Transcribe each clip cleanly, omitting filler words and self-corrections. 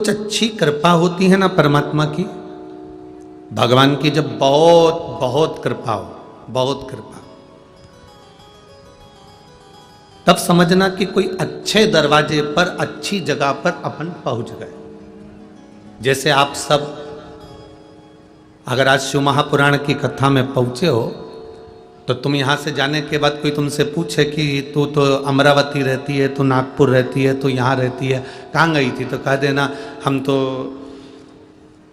कुछ अच्छी कृपा होती है ना परमात्मा की, भगवान की जब बहुत बहुत कृपा हो, बहुत कृपा, तब समझना कि कोई अच्छे दरवाजे पर अच्छी जगह पर अपन पहुंच गए। जैसे आप सब अगर आज शिव महापुराण की कथा में पहुंचे हो तो तुम यहां से जाने के बाद कोई तुमसे पूछे कि तू तो अमरावती रहती है, तू नागपुर रहती है, तू यहाँ रहती है, कहाँ गई थी, तो कह देना हम तो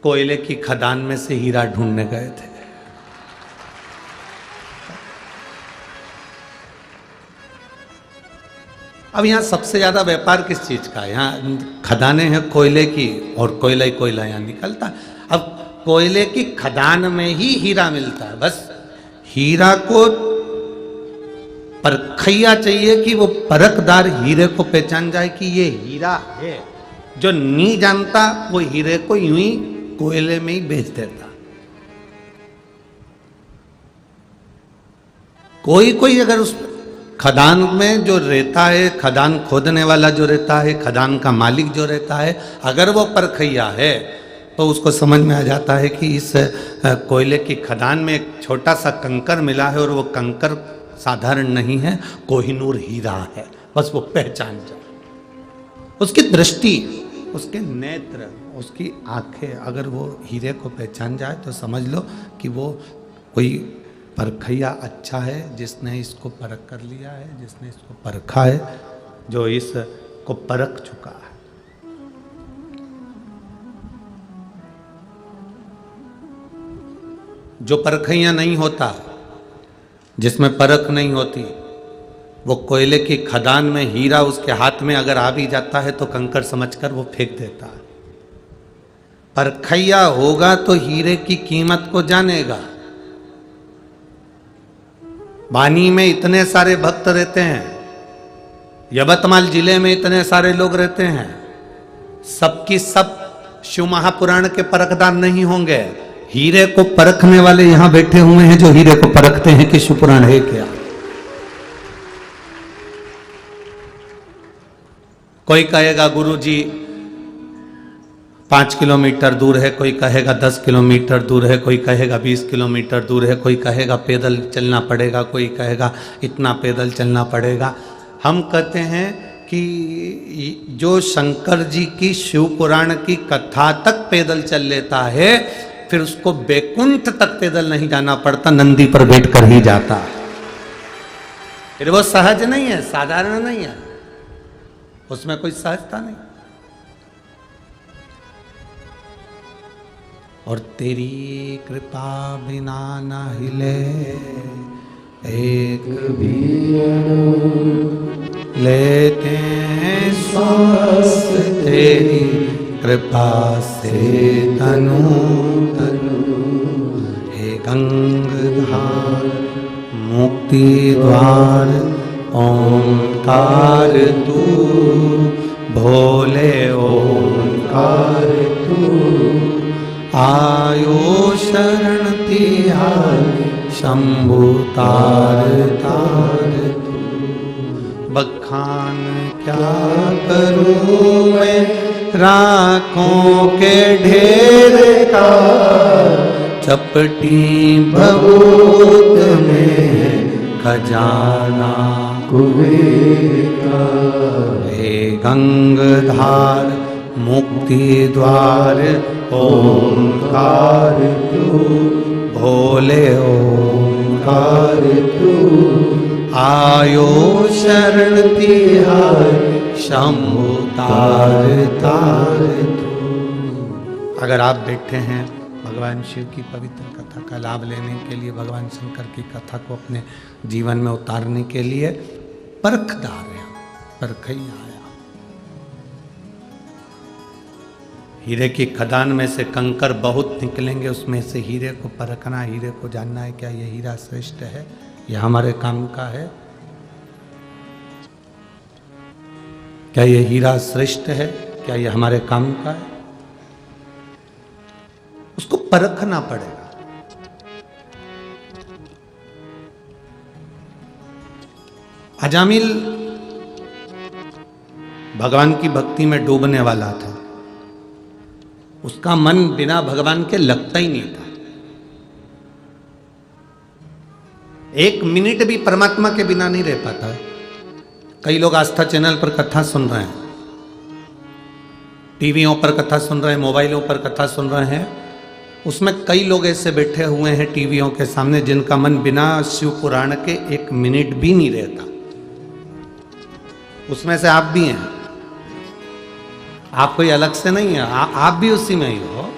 कोयले की खदान में से हीरा ढूंढने गए थे। अब यहाँ सबसे ज्यादा व्यापार किस चीज का है? यहाँ खदानें हैं कोयले की और कोयला ही कोयला यहाँ निकलता। अब कोयले की खदान में ही हीरा मिलता है। बस हीरा को परखैया चाहिए कि वो परखदार हीरे को पहचान जाए कि ये हीरा है। जो नहीं जानता वो हीरे को यूं ही कोयले में ही बेच देता। कोई कोई अगर उस खदान में जो रहता है, खदान खोदने वाला जो रहता है, खदान का मालिक जो रहता है, अगर वो परखैया है तो उसको समझ में आ जाता है कि इस कोयले की खदान में एक छोटा सा कंकर मिला है और वो कंकर साधारण नहीं है, कोहिनूर हीरा है। बस वो पहचान जाए। उसकी दृष्टि, उसके नेत्र, उसकी आंखें अगर वो हीरे को पहचान जाए तो समझ लो कि वो कोई परखैया अच्छा है, जिसने इसको परख कर लिया है, जिसने इसको परखा है, जो इसको परख चुका है। जो परखैया नहीं होता, जिसमें परख नहीं होती, वो कोयले की खदान में हीरा उसके हाथ में अगर आ भी जाता है तो कंकर समझकर वो फेंक देता है। परखैया होगा तो हीरे की कीमत को जानेगा। बानी में इतने सारे भक्त रहते हैं, यवतमाल जिले में इतने सारे लोग रहते हैं, सबकी सब शिव महापुराण के परखदार नहीं होंगे। हीरे को परखने वाले यहां बैठे हुए हैं जो हीरे को परखते हैं कि शिव पुराण है क्या। कोई कहेगा गुरुजी 5 किलोमीटर दूर है, कोई कहेगा 10 किलोमीटर दूर है, कोई कहेगा 20 किलोमीटर दूर है, कोई कहेगा पैदल चलना पड़ेगा, कोई कहेगा इतना पैदल चलना पड़ेगा। हम कहते हैं कि जो शंकर जी की शिव पुराण की कथा तक पैदल चल लेता है, फिर उसको बैकुंठ तक पैदल नहीं जाना पड़ता, नंदी पर बैठकर ही जाता है। फिर वो सहज नहीं है, साधारण नहीं है, उसमें कोई सहजता नहीं। और तेरी कृपा बिना न हिले एक भी लेते हैं श्वास, तेरी कृपा से तनु तनु। हे गंगाधार मुक्ति द्वार ओंकार तू, भोले ओंकार तू। आयो शरण तिहारी शंभु तार तार तू। बखान क्या करूं मैं राखों के ढेर का, चपटी भभूत में खजाना कुबेर का। हे गंगाधार मुक्ति द्वार ओंकार तू, भोले ओंकार तू। आयो शरण तिहारी शंभु तार तार तू। अगर आप बैठे हैं भगवान शिव की पवित्र कथा का लाभ लेने के लिए, भगवान शंकर की कथा को अपने जीवन में उतारने के लिए, परखदार है, परखैया आया। हीरे की खदान में से कंकर बहुत निकलेंगे, उसमें से हीरे को परखना, हीरे को जानना है क्या ये हीरा श्रेष्ठ है, यह हमारे काम का है, क्या ये हीरा श्रेष्ठ है, क्या ये हमारे काम का है, उसको परखना पड़ेगा। अजामिल भगवान की भक्ति में डूबने वाला था। उसका मन बिना भगवान के लगता ही नहीं था। एक मिनट भी परमात्मा के बिना नहीं रह पाता है। कई लोग आस्था चैनल पर कथा सुन रहे हैं, टीवियों पर कथा सुन रहे हैं, मोबाइलों पर कथा सुन रहे हैं। उसमें कई लोग ऐसे बैठे हुए हैं टीवियों के सामने जिनका मन बिना शिव पुराण के एक मिनट भी नहीं रहता। उसमें से आप भी हैं। आप कोई अलग से नहीं है, आप भी उसी में ही हो।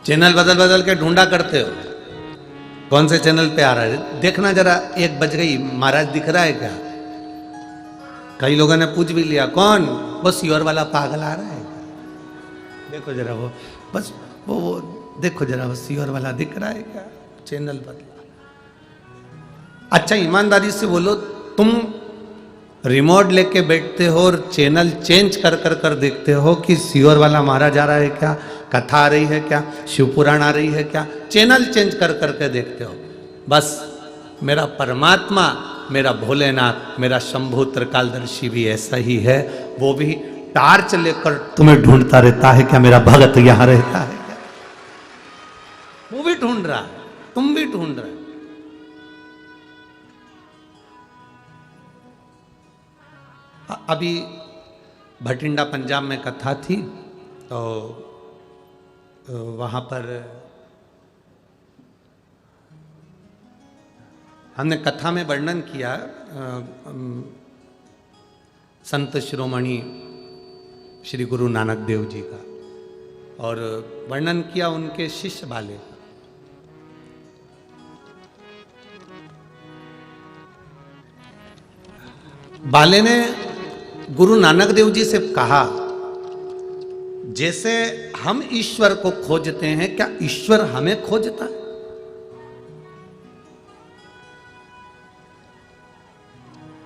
चैनल बदल बदल के ढूंढा करते हो कौन से चैनल पे आ रहा है। देखना जरा, 1 बज गई, महाराज दिख रहा है क्या? कई लोगों ने पूछ भी लिया, कौन? वो सियोर वाला पागल आ रहा है क्या? देखो जरा वो, बस वो देखो जरा वो सियोर वाला दिख रहा है क्या? चैनल बदला। अच्छा ईमानदारी से बोलो, तुम रिमोट लेके बैठते हो और चैनल चेंज कर कर कर देखते हो कि सियोर वाला महाराज आ रहा है क्या, कथा आ रही है क्या, शिवपुराण आ रही है क्या? चैनल चेंज कर करके देखते हो। बस मेरा परमात्मा, मेरा भोलेनाथ, मेरा शंभु त्रिकालदर्शी भी ऐसा ही है। वो भी टार्च लेकर तुम्हें ढूंढता रहता है क्या मेरा भगत यहां रहता है क्या? वो भी ढूंढ रहा है, तुम भी ढूंढ रहे। अभी भटिंडा पंजाब में कथा थी, तो वहाँ पर हमने कथा में वर्णन किया संत शिरोमणि श्री गुरु नानक देव जी का, और वर्णन किया उनके शिष्य बाले का। बाले ने गुरु नानक देव जी से कहा, जैसे हम ईश्वर को खोजते हैं, क्या ईश्वर हमें खोजता है?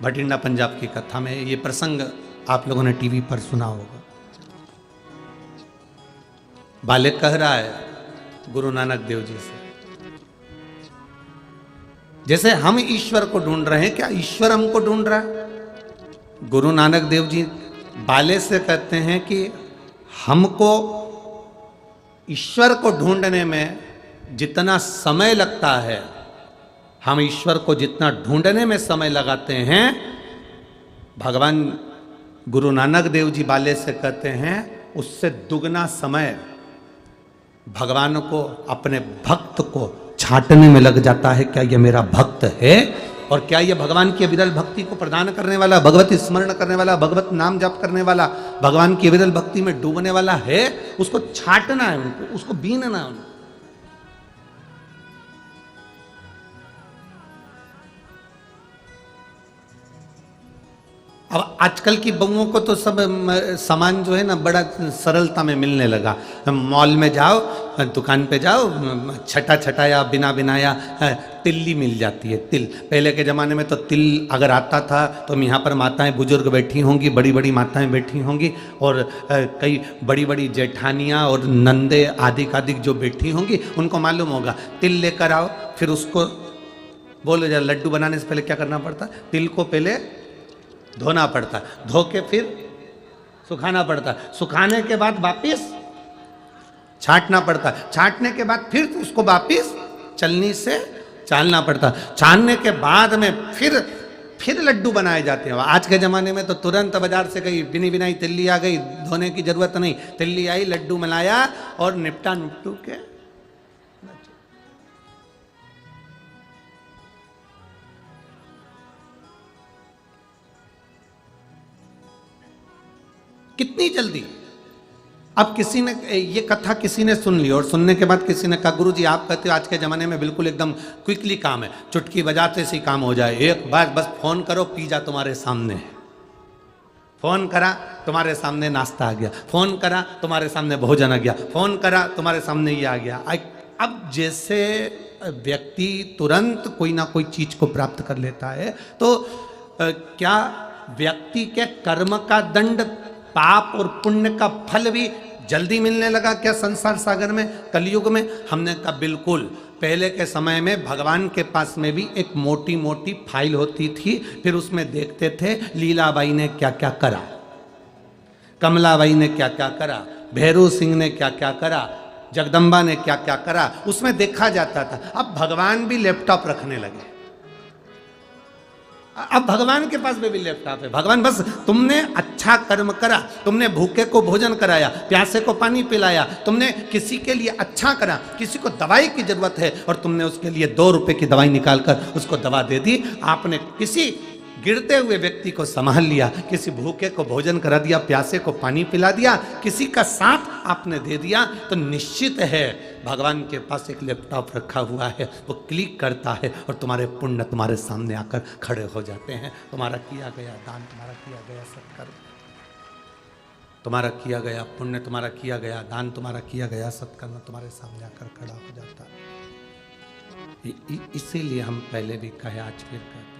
भटिंडा पंजाब की कथा में ये प्रसंग आप लोगों ने टीवी पर सुना होगा। बाले कह रहा है गुरु नानक देव जी से, जैसे हम ईश्वर को ढूंढ रहे हैं, क्या ईश्वर हमको ढूंढ रहा है? गुरु नानक देव जी बाले से कहते हैं कि हमको ईश्वर को ढूंढने में जितना समय लगता है, हम ईश्वर को जितना ढूंढने में समय लगाते हैं, भगवान गुरु नानक देव जी बाले से कहते हैं उससे दुगना समय भगवान को, अपने भक्त को छांटने में लग जाता है। क्या ये मेरा भक्त है? और क्या ये भगवान की अविरल भक्ति को प्रदान करने वाला, भगवत स्मरण करने वाला, भगवत नाम जप करने वाला, भगवान की अविरल भक्ति में डूबने वाला है? उसको छांटना है, उनको उसको बीनना है उनको। अब आजकल की बहुओं को तो सब सामान जो है ना बड़ा सरलता में मिलने लगा। मॉल में जाओ, दुकान पे जाओ, छटा छटाया बिना बिनाया तिल्ली मिल जाती है। तिल, पहले के ज़माने में तो तिल अगर आता था तो यहाँ पर माताएं बुजुर्ग बैठी होंगी, बड़ी बड़ी माताएं बैठी होंगी, और कई बड़ी बड़ी जेठानियाँ और नंदे आदि आदि जो बैठी होंगी, उनको मालूम होगा तिल लेकर आओ, फिर उसको बोलो जरा लड्डू बनाने से पहले क्या करना पड़ता है? तिल को पहले धोना पड़ता है, धो के फिर सुखाना पड़ता है, सुखाने के बाद वापिस छांटना पड़ता है, छांटने के बाद फिर उसको वापिस चलनी से चालना पड़ता है, छानने के बाद में फिर लड्डू बनाए जाते हैं। आज के ज़माने में तो तुरंत बाजार से गई बिनी बिनाई तिल्ली आ गई, धोने की जरूरत नहीं, तिल्ली आई, लड्डू मिलाया और निपटा निपटू के। कितनी जल्दी। अब किसी ने ये कथा किसी ने सुन ली और सुनने के बाद किसी ने कहा गुरु जी आप कहते हो आज के ज़माने में बिल्कुल एकदम क्विकली काम है, चुटकी बजाते से ही काम हो जाए, एक बार बस फोन करो पिज़्ज़ा तुम्हारे सामने है, फोन करा तुम्हारे सामने नाश्ता आ गया, फोन करा तुम्हारे सामने भोजन आ गया, फोन करा तुम्हारे सामने ये आ गया। अब जैसे व्यक्ति तुरंत कोई ना कोई चीज़ को प्राप्त कर लेता है, तो क्या व्यक्ति के कर्म का दंड, पाप और पुण्य का फल भी जल्दी मिलने लगा क्या संसार सागर में, कलयुग में? हमने कहा बिल्कुल। पहले के समय में भगवान के पास में भी एक मोटी मोटी फाइल होती थी, फिर उसमें देखते थे लीलाबाई ने क्या क्या करा, कमलाबाई ने क्या क्या करा, भैरू सिंह ने क्या क्या करा, जगदम्बा ने क्या क्या करा, उसमें देखा जाता था। अब भगवान भी लैपटॉप रखने लगे। अब भगवान के पास में भी लैपटॉप है। भगवान बस तुमने अच्छा कर्म करा, तुमने भूखे को भोजन कराया, प्यासे को पानी पिलाया, तुमने किसी के लिए अच्छा करा, किसी को दवाई की जरूरत है और तुमने उसके लिए 2 रुपए की दवाई निकालकर उसको दवा दे दी, आपने किसी गिरते हुए व्यक्ति को संभाल लिया, किसी भूखे को भोजन करा दिया, प्यासे को पानी पिला दिया, किसी का साथ आपने दे दिया, तो निश्चित है भगवान के पास एक लैपटॉप रखा हुआ है, वो क्लिक करता है और तुम्हारे पुण्य तुम्हारे सामने आकर खड़े हो जाते हैं। तुम्हारा किया गया दान, तुम्हारा किया गया सत्कर्म, तुम्हारा किया गया पुण्य, तुम्हारा किया गया दान, तुम्हारा किया गया सत्कर्म तुम्हारे सामने आकर खड़ा हो जाता है। इसीलिए हम पहले भी कहे, आज फिर कहते हैं,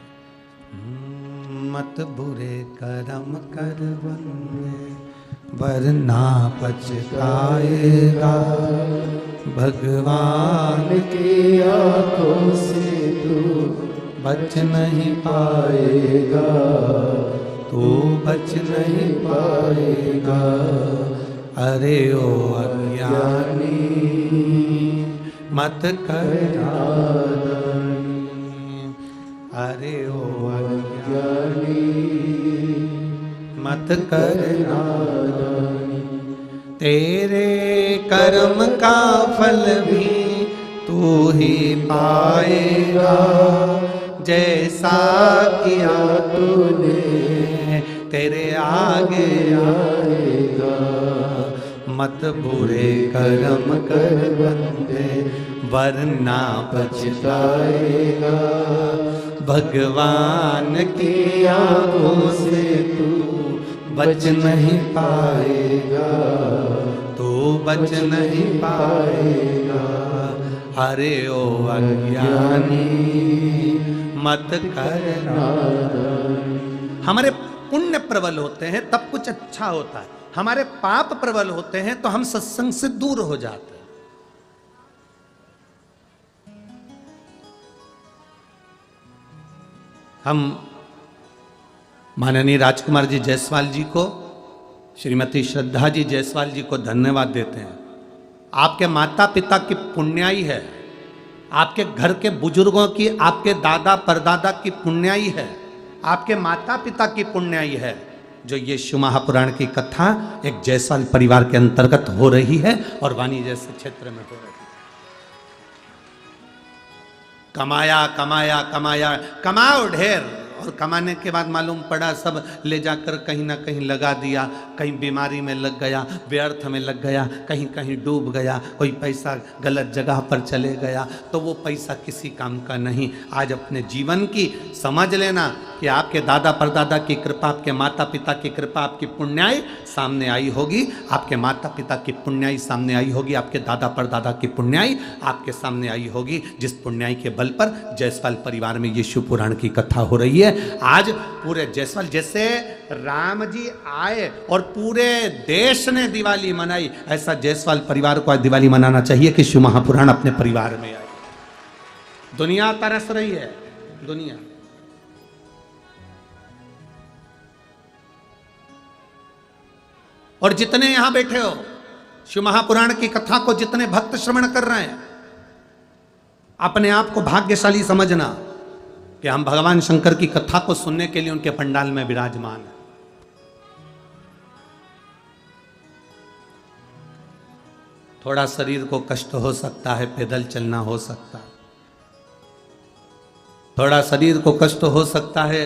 मत बुरे कर्म कर बंदे, वरना पछताएगा, भगवान की आंखों से तू बच नहीं पाएगा, तू बच नहीं पाएगा। अरे ओ अज्ञानी मत कर नादानी, अरे ओ अज्ञानी मत कर नादानी, तेरे कर्म का फल भी तू ही पाएगा, जैसा किया तूने तेरे आगे आएगा। मत बुरे कर्म कर बंदे, वरना पछताएगा, भगवान की आंखों से तू बच नहीं पाएगा, तू बच नहीं पाएगा। अरे ओ अज्ञानी मत कर नादानी। हमारे पुण्य प्रबल होते हैं तब कुछ अच्छा होता है, हमारे पाप प्रबल होते हैं तो हम सत्संग से दूर हो जाते हैं। हम माननीय राजकुमार जी जायसवाल जी को, श्रीमती श्रद्धा जी जायसवाल जी को धन्यवाद देते हैं। आपके माता पिता की पुण्याई है, आपके घर के बुजुर्गों की, आपके दादा परदादा की पुण्याई है, आपके माता पिता की पुण्याई है, जो ये शिव महापुराण की कथा एक जायसवाल परिवार के अंतर्गत हो रही है और वाणी जैसे क्षेत्र में हो रही है। कमाया कमाया कमाया, कमाओ ढेर, और कमाने के बाद मालूम पड़ा सब ले जाकर कहीं ना कहीं लगा दिया, कहीं बीमारी में लग गया, व्यर्थ में लग गया, कहीं कहीं डूब गया, कोई पैसा गलत जगह पर चले गया, तो वो पैसा किसी काम का नहीं। आज अपने जीवन की समझ लेना कि आपके दादा परदादा की कृपा, आपके माता पिता की कृपा, आपकी पुण्याई सामने आई होगी, आपके माता पिता की पुण्याई सामने आई होगी, आपके दादा परदादा की पुण्याई आपके सामने आई होगी, जिस पुण्याई के बल पर जायसवाल परिवार में ये शिव पुराण की कथा हो रही है। आज पूरे जायसवाल, जैसे राम जी आए और पूरे देश ने दिवाली मनाई, ऐसा जायसवाल परिवार को आज दिवाली मनाना चाहिए कि शिव महापुराण अपने परिवार में आए। दुनिया तरस रही है, दुनिया। और जितने यहां बैठे हो, शिव महापुराण की कथा को जितने भक्त श्रवण कर रहे हैं, अपने आप को भाग्यशाली समझना कि हम भगवान शंकर की कथा को सुनने के लिए उनके पंडाल में विराजमान हैं। थोड़ा शरीर को कष्ट हो सकता है, पैदल चलना हो सकता है, थोड़ा शरीर को कष्ट हो सकता है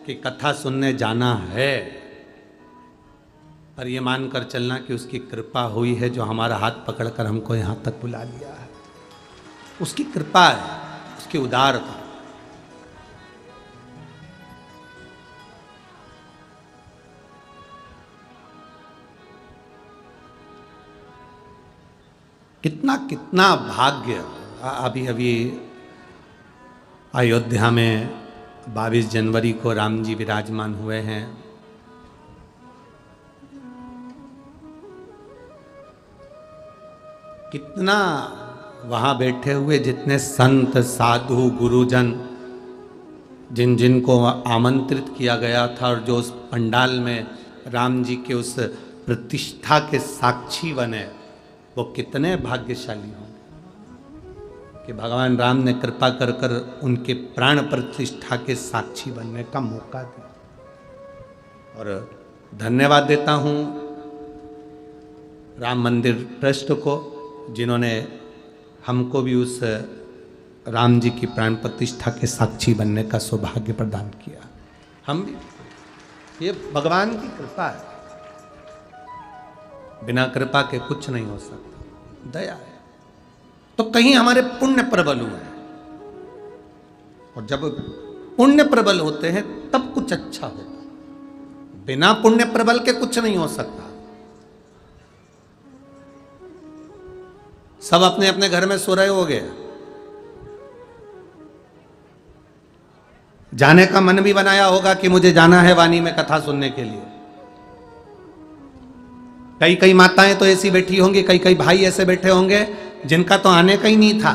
कि कथा सुनने जाना है, पर यह मानकर चलना कि उसकी कृपा हुई है, जो हमारा हाथ पकड़कर हमको यहां तक बुला लिया है, उसकी कृपा है, उसकी उदारता। कितना कितना भाग्य। अभी अभी अयोध्या में 22 जनवरी को राम जी विराजमान हुए हैं। कितना वहाँ बैठे हुए जितने संत साधु गुरुजन जिन जिन को आमंत्रित किया गया था और जो उस पंडाल में राम जी के उस प्रतिष्ठा के साक्षी बने, वो कितने भाग्यशाली होंगे कि भगवान राम ने कृपा कर कर उनके प्राण प्रतिष्ठा के साक्षी बनने का मौका दिया। और धन्यवाद देता हूँ राम मंदिर ट्रस्ट को, जिन्होंने हमको भी उस राम जी की प्राण प्रतिष्ठा के साक्षी बनने का सौभाग्य प्रदान किया। हम भी, ये भगवान की कृपा है, बिना कृपा के कुछ नहीं हो सकता, दया है। तो कहीं हमारे पुण्य प्रबल हुए हैं, और जब पुण्य प्रबल होते हैं तब कुछ अच्छा होता है, बिना पुण्य प्रबल के कुछ नहीं हो सकता। सब अपने अपने घर में सो रहे हो गए, जाने का मन भी बनाया होगा कि मुझे जाना है वाणी में कथा सुनने के लिए। कई कई माताएं तो ऐसी बैठी होंगी, कई कई भाई ऐसे बैठे होंगे जिनका तो आने का ही नहीं था,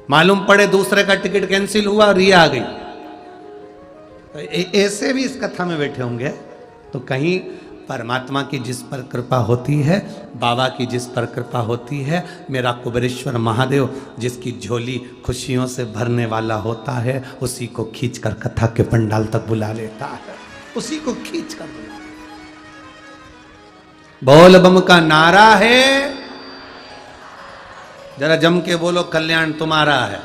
मालूम पड़े दूसरे का टिकट कैंसिल हुआ और ये आ गई। तो ऐसे भी इस कथा में बैठे होंगे। तो कहीं परमात्मा की जिस पर कृपा होती है, बाबा की जिस पर कृपा होती है, मेरा कुबेरेश्वर महादेव जिसकी झोली खुशियों से भरने वाला होता है, उसी को खींचकर कथा के पंडाल तक बुला लेता है, उसी को खींच कर बुला। बोल बम का नारा है, जरा जम के बोलो, कल्याण तुम्हारा है।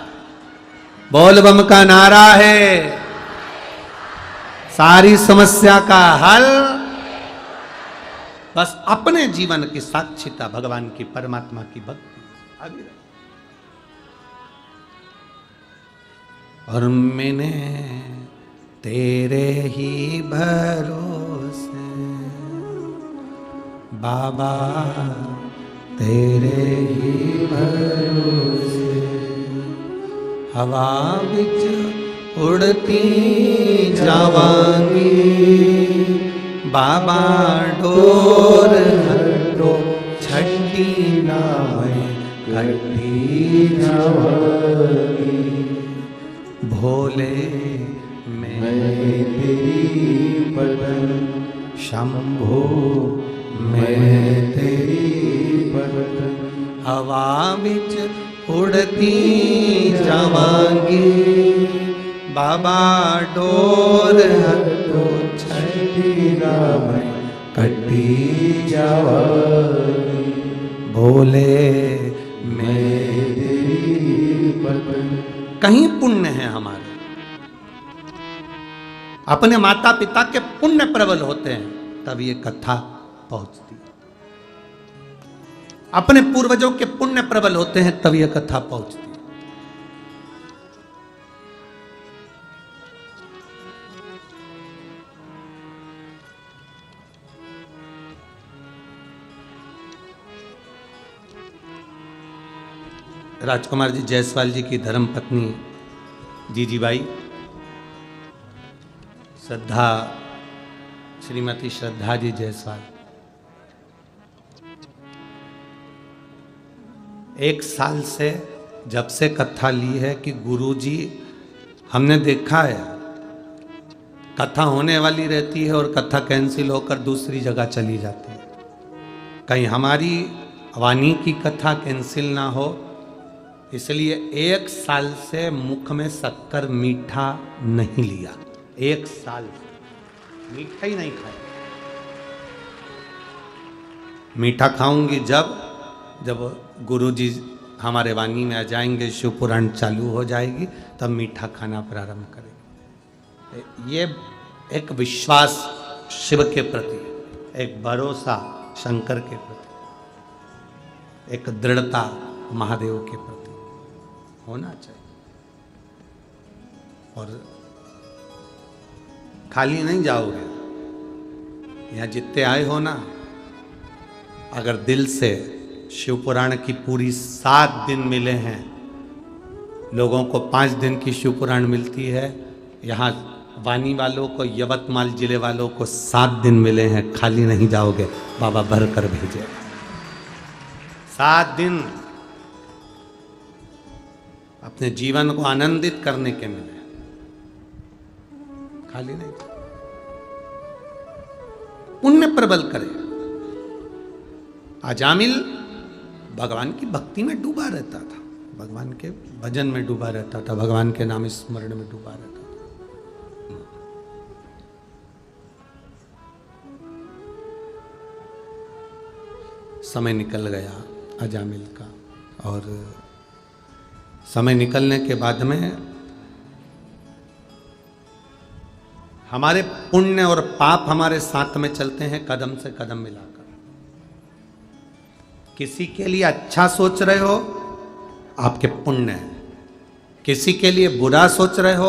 बोल बम का नारा है, सारी समस्या का हल, बस अपने जीवन की साक्षिता, भगवान की परमात्मा की भक्ति आगे रहे। और मैंने तेरे ही भरोसे बाबा, तेरे ही भरोसे हवा बिच उड़ती जावांगी, बाबा डोर हटो छठी ना मैं कटी जावांगी, भोले मैं तेरी पतन, शंभो मैं तेरी पतन, हवा बिच उड़ती जावांगी, बाबा डोर हटो छठी ना मैं कटी जावांगी, भोले मैं तेरी पतन। कहीं पुण्य है हमारे, अपने माता पिता के पुण्य प्रबल होते हैं तब ये कथा पहुंचती है, अपने पूर्वजों के पुण्य प्रबल होते हैं तब ये कथा पहुंचती है। राजकुमार जी जायसवाल जी की धर्म पत्नी जीजीबाई श्रद्धा, श्रीमती श्रद्धा जी जायसवाल, 1 साल से जब से कथा ली है कि गुरुजी, हमने देखा है कथा होने वाली रहती है और कथा कैंसिल होकर दूसरी जगह चली जाती है। कहीं हमारी वाणी की कथा कैंसिल ना हो, इसलिए 1 साल से मुख में शक्कर मीठा नहीं लिया। 1 साल मीठा ही नहीं खाया। मीठा खाऊंगी जब गुरुजी हमारे वाणी में आ जाएंगे, शिव पुराण चालू हो जाएगी, तब मीठा खाना प्रारंभ करेंगे। ये एक विश्वास शिव के प्रति, एक भरोसा शंकर के प्रति, एक दृढ़ता महादेव के प्रति होना चाहिए। और खाली नहीं जाओगे, यहाँ जितने आए हो ना, अगर दिल से शिव पुराण की पूरी 7 दिन मिले हैं, लोगों को 5 दिन की शिव पुराण मिलती है, यहाँ वाणी वालों को, यवतमाल जिले वालों को 7 दिन मिले हैं, खाली नहीं जाओगे, बाबा भर कर भेजे। 7 दिन अपने जीवन को आनंदित करने के मिले, खाली नहीं। पुण्य प्रबल करे। अजामिल भगवान की भक्ति में डूबा रहता था, भगवान के भजन में डूबा रहता था, भगवान के नाम स्मरण में डूबा रहता था। समय निकल गया अजामिल का, और समय निकलने के बाद में हमारे पुण्य और पाप हमारे साथ में चलते हैं, कदम से कदम मिलाकर। किसी के लिए अच्छा सोच रहे हो, आपके पुण्य है। किसी के लिए बुरा सोच रहे हो,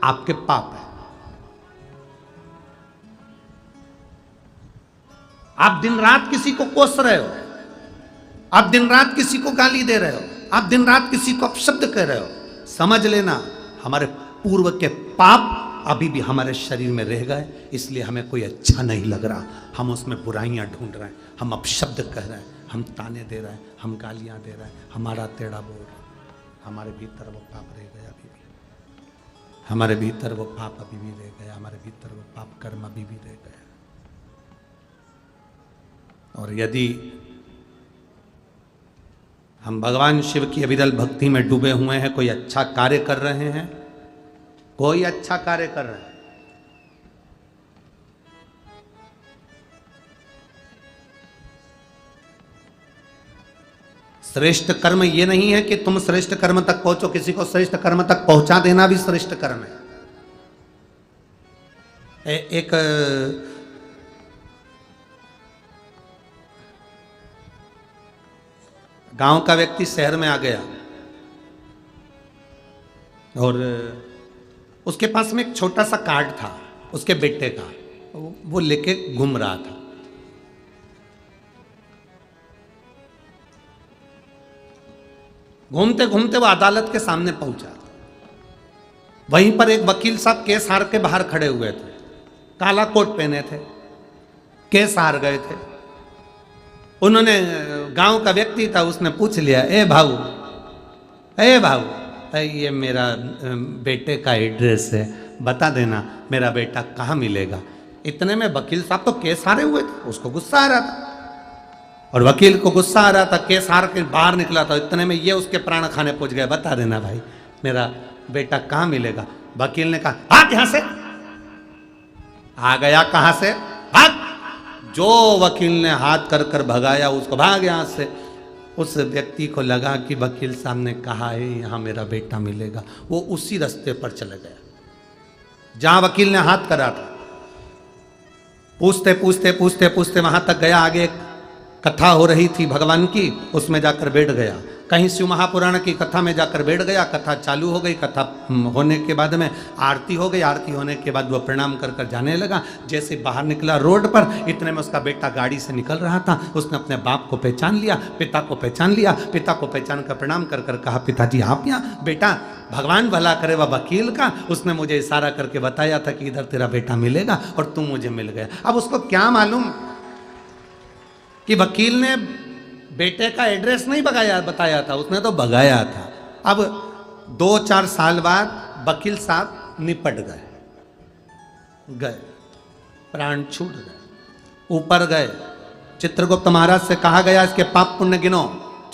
आपके पाप है। आप दिन रात किसी को कोस रहे हो, आप दिन रात किसी को गाली दे रहे हो, आप दिन रात किसी को अपशब्द कह रहे हो, समझ लेना हमारे पूर्व के पाप अभी भी हमारे शरीर में रह गए, इसलिए हमें कोई अच्छा नहीं लग रहा। हम उसमें बुराइयां ढूंढ रहे हैं, हम अपशब्द कह रहे हैं, हम ताने दे रहे हैं, हम गालियां दे रहे हैं, हमारा टेढ़ा बोल रहे हैं। हमारे भीतर वो पाप रह गया अभी भी, हमारे भीतर वो पाप अभी भी रह गया, हमारे भीतर वो पाप कर्म अभी भी रह गया। और यदि हम भगवान शिव की अविरल भक्ति में डूबे हुए हैं, कोई अच्छा कार्य कर रहे हैं, कोई अच्छा कार्य कर रहे हैं, श्रेष्ठ कर्म ये नहीं है कि तुम श्रेष्ठ कर्म तक पहुंचो, किसी को श्रेष्ठ कर्म तक पहुंचा देना भी श्रेष्ठ कर्म है। एक गांव का व्यक्ति शहर में आ गया और उसके पास में एक छोटा सा कार्ड था उसके बेटे का, वो लेके घूम रहा था। घूमते घूमते वो अदालत के सामने पहुंचा। वहीं पर एक वकील साहब केस हार के बाहर खड़े हुए थे, काला कोट पहने थे, केस हार गए थे। उन्होंने, गांव का व्यक्ति था, उसने पूछ लिया, ए भाऊ, ये मेरा बेटे का एड्रेस है, बता देना मेरा बेटा कहाँ मिलेगा। इतने में वकील साहब तो केस हारे हुए थे, उसको गुस्सा आ रहा था, और वकील को गुस्सा आ रहा था, केस हार के बाहर निकला था। इतने में ये उसके प्राण खाने पहुंच गए, बता देना भाई मेरा बेटा कहाँ मिलेगा। वकील ने कहा, भाग यहां से। आ गया कहां से, भाग। जो वकील ने हाथ कर कर भगाया उसको, भाग यहां से। उस व्यक्ति को लगा कि वकील साहब ने कहा है यहां मेरा बेटा मिलेगा, वो उसी रास्ते पर चले गया जहां वकील ने हाथ करा था। पूछते पूछते पूछते पूछते वहां तक गया, आगे कथा हो रही थी भगवान की, उसमें जाकर बैठ गया। कहीं शिव महापुराण की कथा में जाकर बैठ गया। कथा चालू हो गई, कथा होने के बाद में आरती हो गई। आरती होने के बाद वो प्रणाम कर कर जाने लगा। जैसे बाहर निकला रोड पर, इतने में उसका बेटा गाड़ी से निकल रहा था। उसने अपने बाप को पहचान लिया, पिता को पहचान लिया। पिता को पहचान कर प्रणाम कर कर कहा, पिताजी आप यहाँ? बेटा भगवान भला करे वह वकील का, उसने मुझे इशारा करके बताया था कि इधर तेरा बेटा मिलेगा और तू मुझे मिल गया। अब उसको क्या मालूम कि वकील ने बेटे का एड्रेस नहीं बताया था, उसने तो भगाया था। अब 2-4 साल बाद वकील साहब निपट गए, प्राण छूट गए, ऊपर गए। चित्रगुप्त महाराज से कहा गया इसके पाप पुण्य गिनो।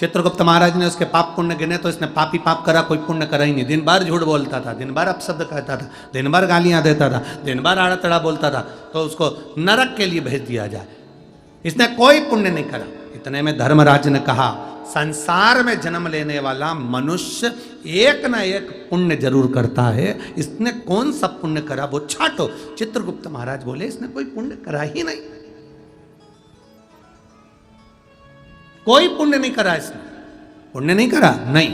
चित्रगुप्त महाराज ने उसके पाप पुण्य गिने तो इसने पाप ही पाप करा, कोई पुण्य करा ही नहीं। दिन भर झूठ बोलता था, दिन भर अपशब्द कहता था, दिन भर गालियां देता था, दिन भर आड़ा तड़ा बोलता था, तो उसको नरक के लिए भेज दिया जाए। इसने कोई पुण्य नहीं करा। इतने में धर्मराज ने कहा, संसार में जन्म लेने वाला मनुष्य एक ना एक पुण्य जरूर करता है, इसने कौन सा पुण्य करा वो छाटो। चित्रगुप्त महाराज बोले, इसने कोई पुण्य करा ही नहीं, कोई पुण्य नहीं करा, इसने पुण्य नहीं करा। नहीं,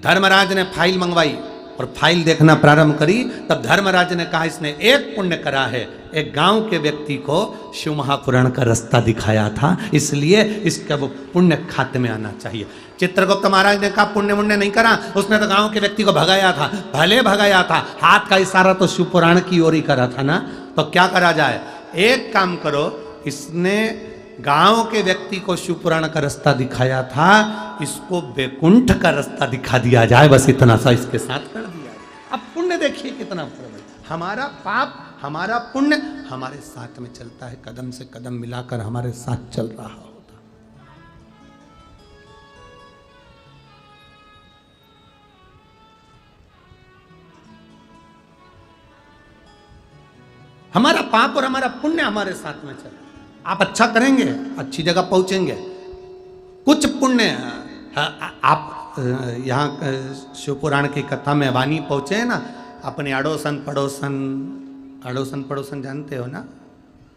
धर्मराज ने फाइल मंगवाई और फाइल देखना प्रारंभ करी। तब धर्मराज ने कहा, इसने एक पुण्य करा है, एक गांव के व्यक्ति को शिव महापुराण का रास्ता दिखाया था, इसलिए इसका वो पुण्य खाते में आना चाहिए। चित्रगुप्त महाराज ने कहा, पुण्य मुण्य नहीं करा, उसने तो गांव के व्यक्ति को भगाया था। भले भगाया था, हाथ का इशारा तो शिव पुराण की ओर ही करा था ना। तो क्या करा जाए, एक काम करो, इसने गांव के व्यक्ति को शिव पुराण का रास्ता दिखाया था, इसको बैकुंठ का रास्ता दिखा दिया जाए, बस इतना सा इसके साथ कर दिया जाए। अब पुण्य देखिए कितना प्रबल, हमारा पाप हमारा पुण्य हमारे साथ में चलता है, कदम से कदम मिलाकर हमारे साथ चल रहा होता। हमारा पाप और हमारा पुण्य हमारे साथ में चले। आप अच्छा करेंगे, अच्छी जगह पहुंचेंगे। कुछ पुण्य आप यहाँ शिव पुराण की कथा में वाणी पहुंचे हैं ना, अपने अड़ोसन पड़ोसन, अड़ोसन पड़ोसन जानते हो ना,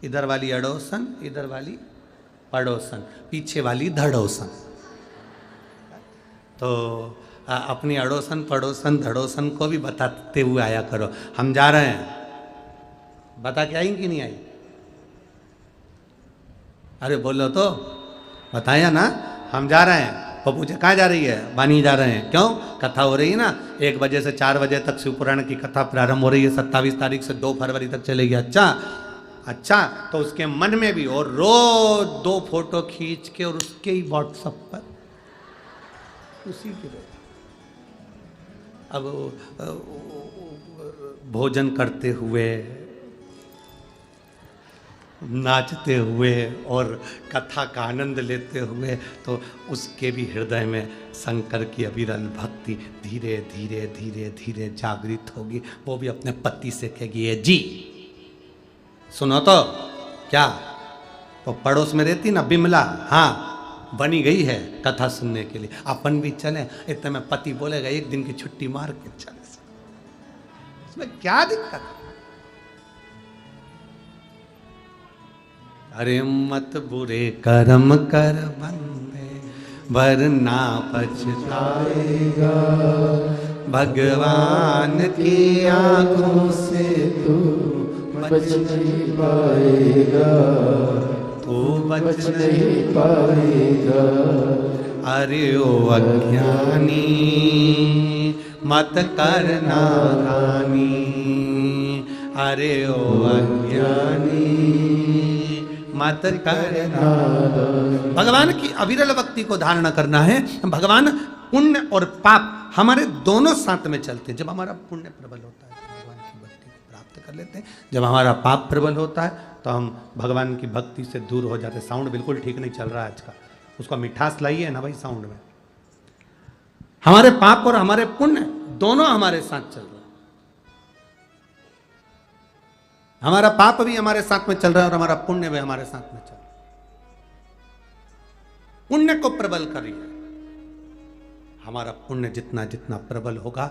इधर वाली अड़ोसन, इधर वाली पड़ोसन, पीछे वाली धड़ोसन। तो अपनी अड़ोसन पड़ोसन धड़ोसन को भी बताते हुए आया करो, हम जा रहे हैं, बता के आई कि नहीं आई? अरे बोलो तो, बताया ना, हम जा रहे हैं। वो पूछे कहाँ जा रही है? वानी जा रहे हैं। क्यों? कथा हो रही है ना, 1 बजे से 4 बजे तक शिव पुराण की कथा प्रारंभ हो रही है, 27 तारीख से 2 फरवरी तक चलेगी। अच्छा, तो उसके मन में भी, और रोज 2 फोटो खींच के और उसके ही व्हाट्सएप पर उसी के अब भोजन करते हुए, नाचते हुए और कथा का आनंद लेते हुए, तो उसके भी हृदय में शंकर की अविरल भक्ति धीरे धीरे धीरे धीरे जागृत होगी। वो भी अपने पति से कहेगी, ये जी सुनो तो, क्या तो पड़ोस में रहती ना बिमला, हाँ बनी गई है कथा सुनने के लिए, अपन भी चले। इतने में पति बोलेगा, 1 दिन की छुट्टी मार के चले, इसमें क्या दिक्कत है? अरे मत बुरे कर्म कर बंदे, वरना पछताएगा, भगवान की आंखों से तू बच नहीं पाएगा, तू बच नहीं पाएगा। अरे ओ अज्ञानी मत करना रानी, अरे ओ अज्ञानी मत करना। भगवान की अविरल भक्ति को धारण करना है। भगवान पुण्य और पाप हमारे दोनों साथ में चलते हैं। जब हमारा पुण्य प्रबल होता है तो भगवान की भक्ति को प्राप्त कर लेते हैं, जब हमारा पाप प्रबल होता है तो हम भगवान की भक्ति से दूर हो जाते हैं। साउंड बिल्कुल ठीक नहीं चल रहा है आज का, उसका मिठास लाइए ना भाई साउंड में। हमारे पाप और हमारे पुण्य दोनों हमारे साथ चल रहे हैं। हमारा पाप भी हमारे साथ में चल रहा है और हमारा पुण्य भी हमारे साथ में चल रहा है। पुण्य को प्रबल करिए। हमारा पुण्य जितना जितना प्रबल होगा,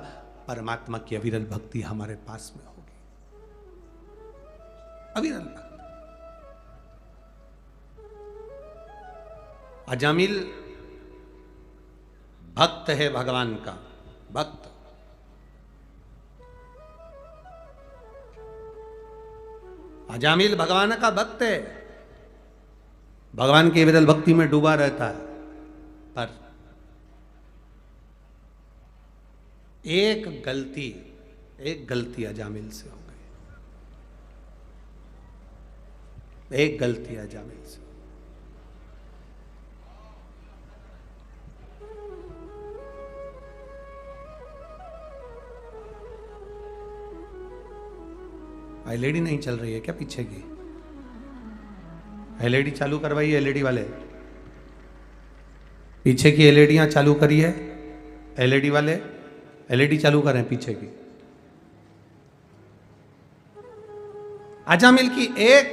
परमात्मा की अविरल भक्ति हमारे पास में होगी। अविरल भक्ति। अजामिल भक्त है भगवान का, भक्त। अजामिल भगवान का भक्त है, भगवान की विरल भक्ति में डूबा रहता है, पर एक गलती अजामिल से हो गई। एक गलती अजामिल से। एलईडी नहीं चल रही है क्या पीछे की? एलईडी चालू करवाइए एलईडी वाले, पीछे की एलईडियां चालू करिए। एलईडी वाले एलईडी चालू करें पीछे की। अजामिल की एक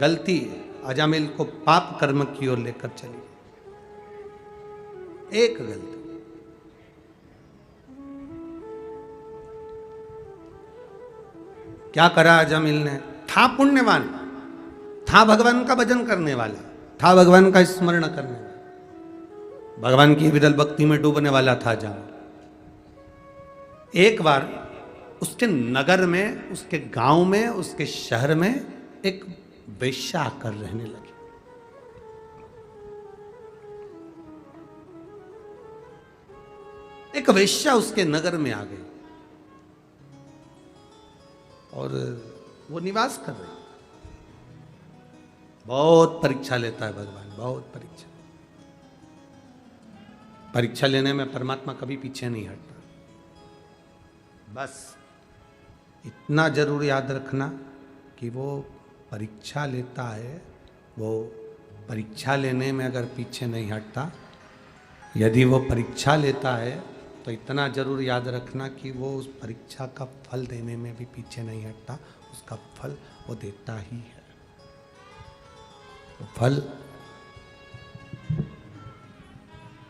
गलती अजामिल को पाप कर्म की ओर लेकर चली। एक गलती। क्या करा अजामिल ने? था पुण्यवान, था भगवान का भजन करने वाला, था भगवान का स्मरण करने वाला, भगवान की विरल भक्ति में डूबने वाला था अजामिल। एक बार उसके नगर में, उसके गांव में, उसके शहर में एक वेश्या आकर रहने लगी। एक वेश्या उसके नगर में आ गई और वो निवास कर रही। बहुत परीक्षा लेता है भगवान, बहुत परीक्षा। परीक्षा लेने में परमात्मा कभी पीछे नहीं हटता। बस इतना जरूर याद रखना कि वो परीक्षा लेता है, वो परीक्षा लेने में अगर पीछे नहीं हटता, यदि वो परीक्षा लेता है तो इतना जरूर याद रखना कि वो उस परीक्षा का फल देने में भी पीछे नहीं हटता, उसका फल वो देता ही है। तो फल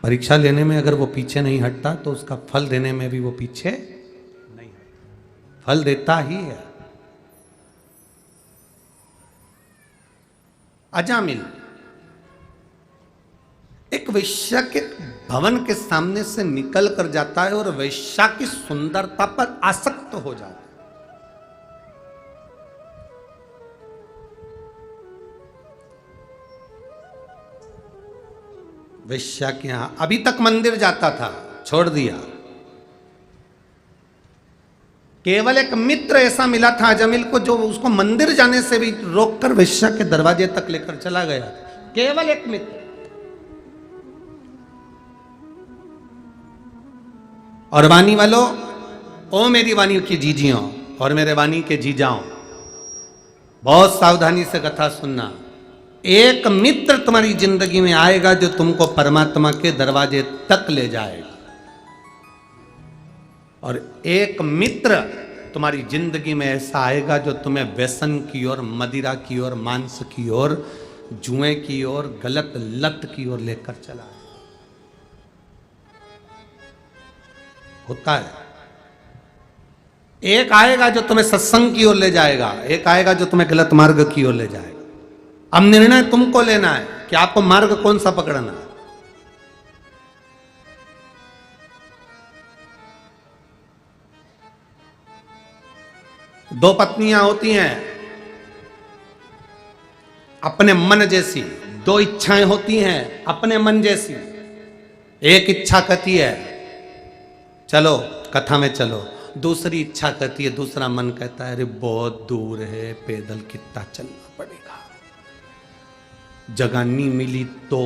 परीक्षा लेने में अगर वो पीछे नहीं हटता तो उसका फल देने में भी वो पीछे नहीं हटता, फल देता ही है। अजामिल एक वेश्या के भवन के सामने से निकल कर जाता है और वेश्या की सुंदरता पर आसक्त हो जाता है। वेश्या के यहां अभी तक मंदिर जाता था, छोड़ दिया। केवल एक मित्र ऐसा मिला था अजामिल को जो उसको मंदिर जाने से भी रोककर वेश्या के दरवाजे तक लेकर चला गया। केवल एक मित्र। और वाणी वालों, ओ मेरी वाणी की जीजियों और मेरे वाणी के जीजाओं, बहुत सावधानी से कथा सुनना। एक मित्र तुम्हारी जिंदगी में आएगा जो तुमको परमात्मा के दरवाजे तक ले जाएगा, और एक मित्र तुम्हारी जिंदगी में ऐसा आएगा जो तुम्हें व्यसन की ओर, मदिरा की ओर, मांस की ओर, जुए की ओर, गलत लत की ओर लेकर चला है। होता है। एक आएगा जो तुम्हें सत्संग की ओर ले जाएगा, एक आएगा जो तुम्हें गलत मार्ग की ओर ले जाएगा। अब निर्णय तुमको लेना है कि आपको मार्ग कौन सा पकड़ना है। दो पत्नियां होती हैं अपने मन जैसी, दो इच्छाएं होती हैं अपने मन जैसी। एक इच्छा कहती है चलो कथा में चलो, दूसरी इच्छा कहती है, दूसरा मन कहता है अरे बहुत दूर है, पैदल कितना चलना पड़ेगा, जगह नहीं मिली तो।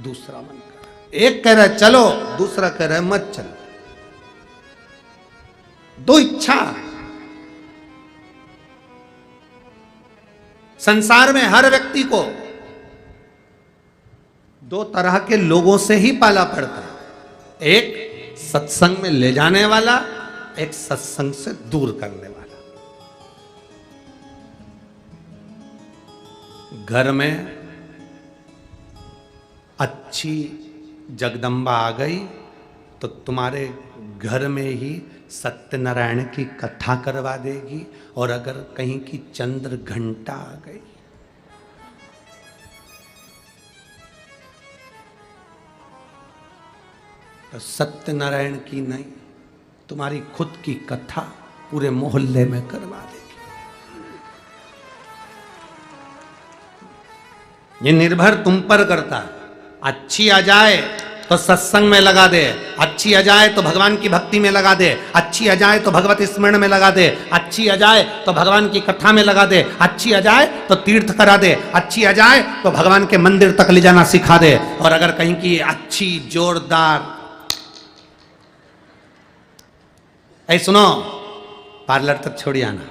दूसरा मन कह रहा है, एक कह रहा है चलो, दूसरा कह रहा है मत चलो। दो इच्छा। संसार में हर व्यक्ति को दो तरह के लोगों से ही पाला पड़ता है। एक सत्संग में ले जाने वाला, एक सत्संग से दूर करने वाला। घर में अच्छी जगदम्बा आ गई तो तुम्हारे घर में ही सत्यनारायण की कथा करवा देगी, और अगर कहीं की चंद्र घंटा आ गई तो सत्यनारायण की नहीं, तुम्हारी खुद की कथा पूरे मोहल्ले में करवा देगी। ये निर्भर तुम पर करता है। अच्छी आ जाए तो सत्संग में लगा दे, अच्छी आ जाए तो भगवान की भक्ति में लगा दे, अच्छी आ जाए तो भगवत स्मरण में लगा दे, अच्छी आ जाए तो भगवान की कथा में लगा दे, अच्छी आ जाए तो तीर्थ करा दे, अच्छी आ जाए तो भगवान के मंदिर तक ले जाना सिखा दे। और अगर कहीं की अच्छी जोरदार, ऐ सुनो, पार्लर तक छोड़ आना,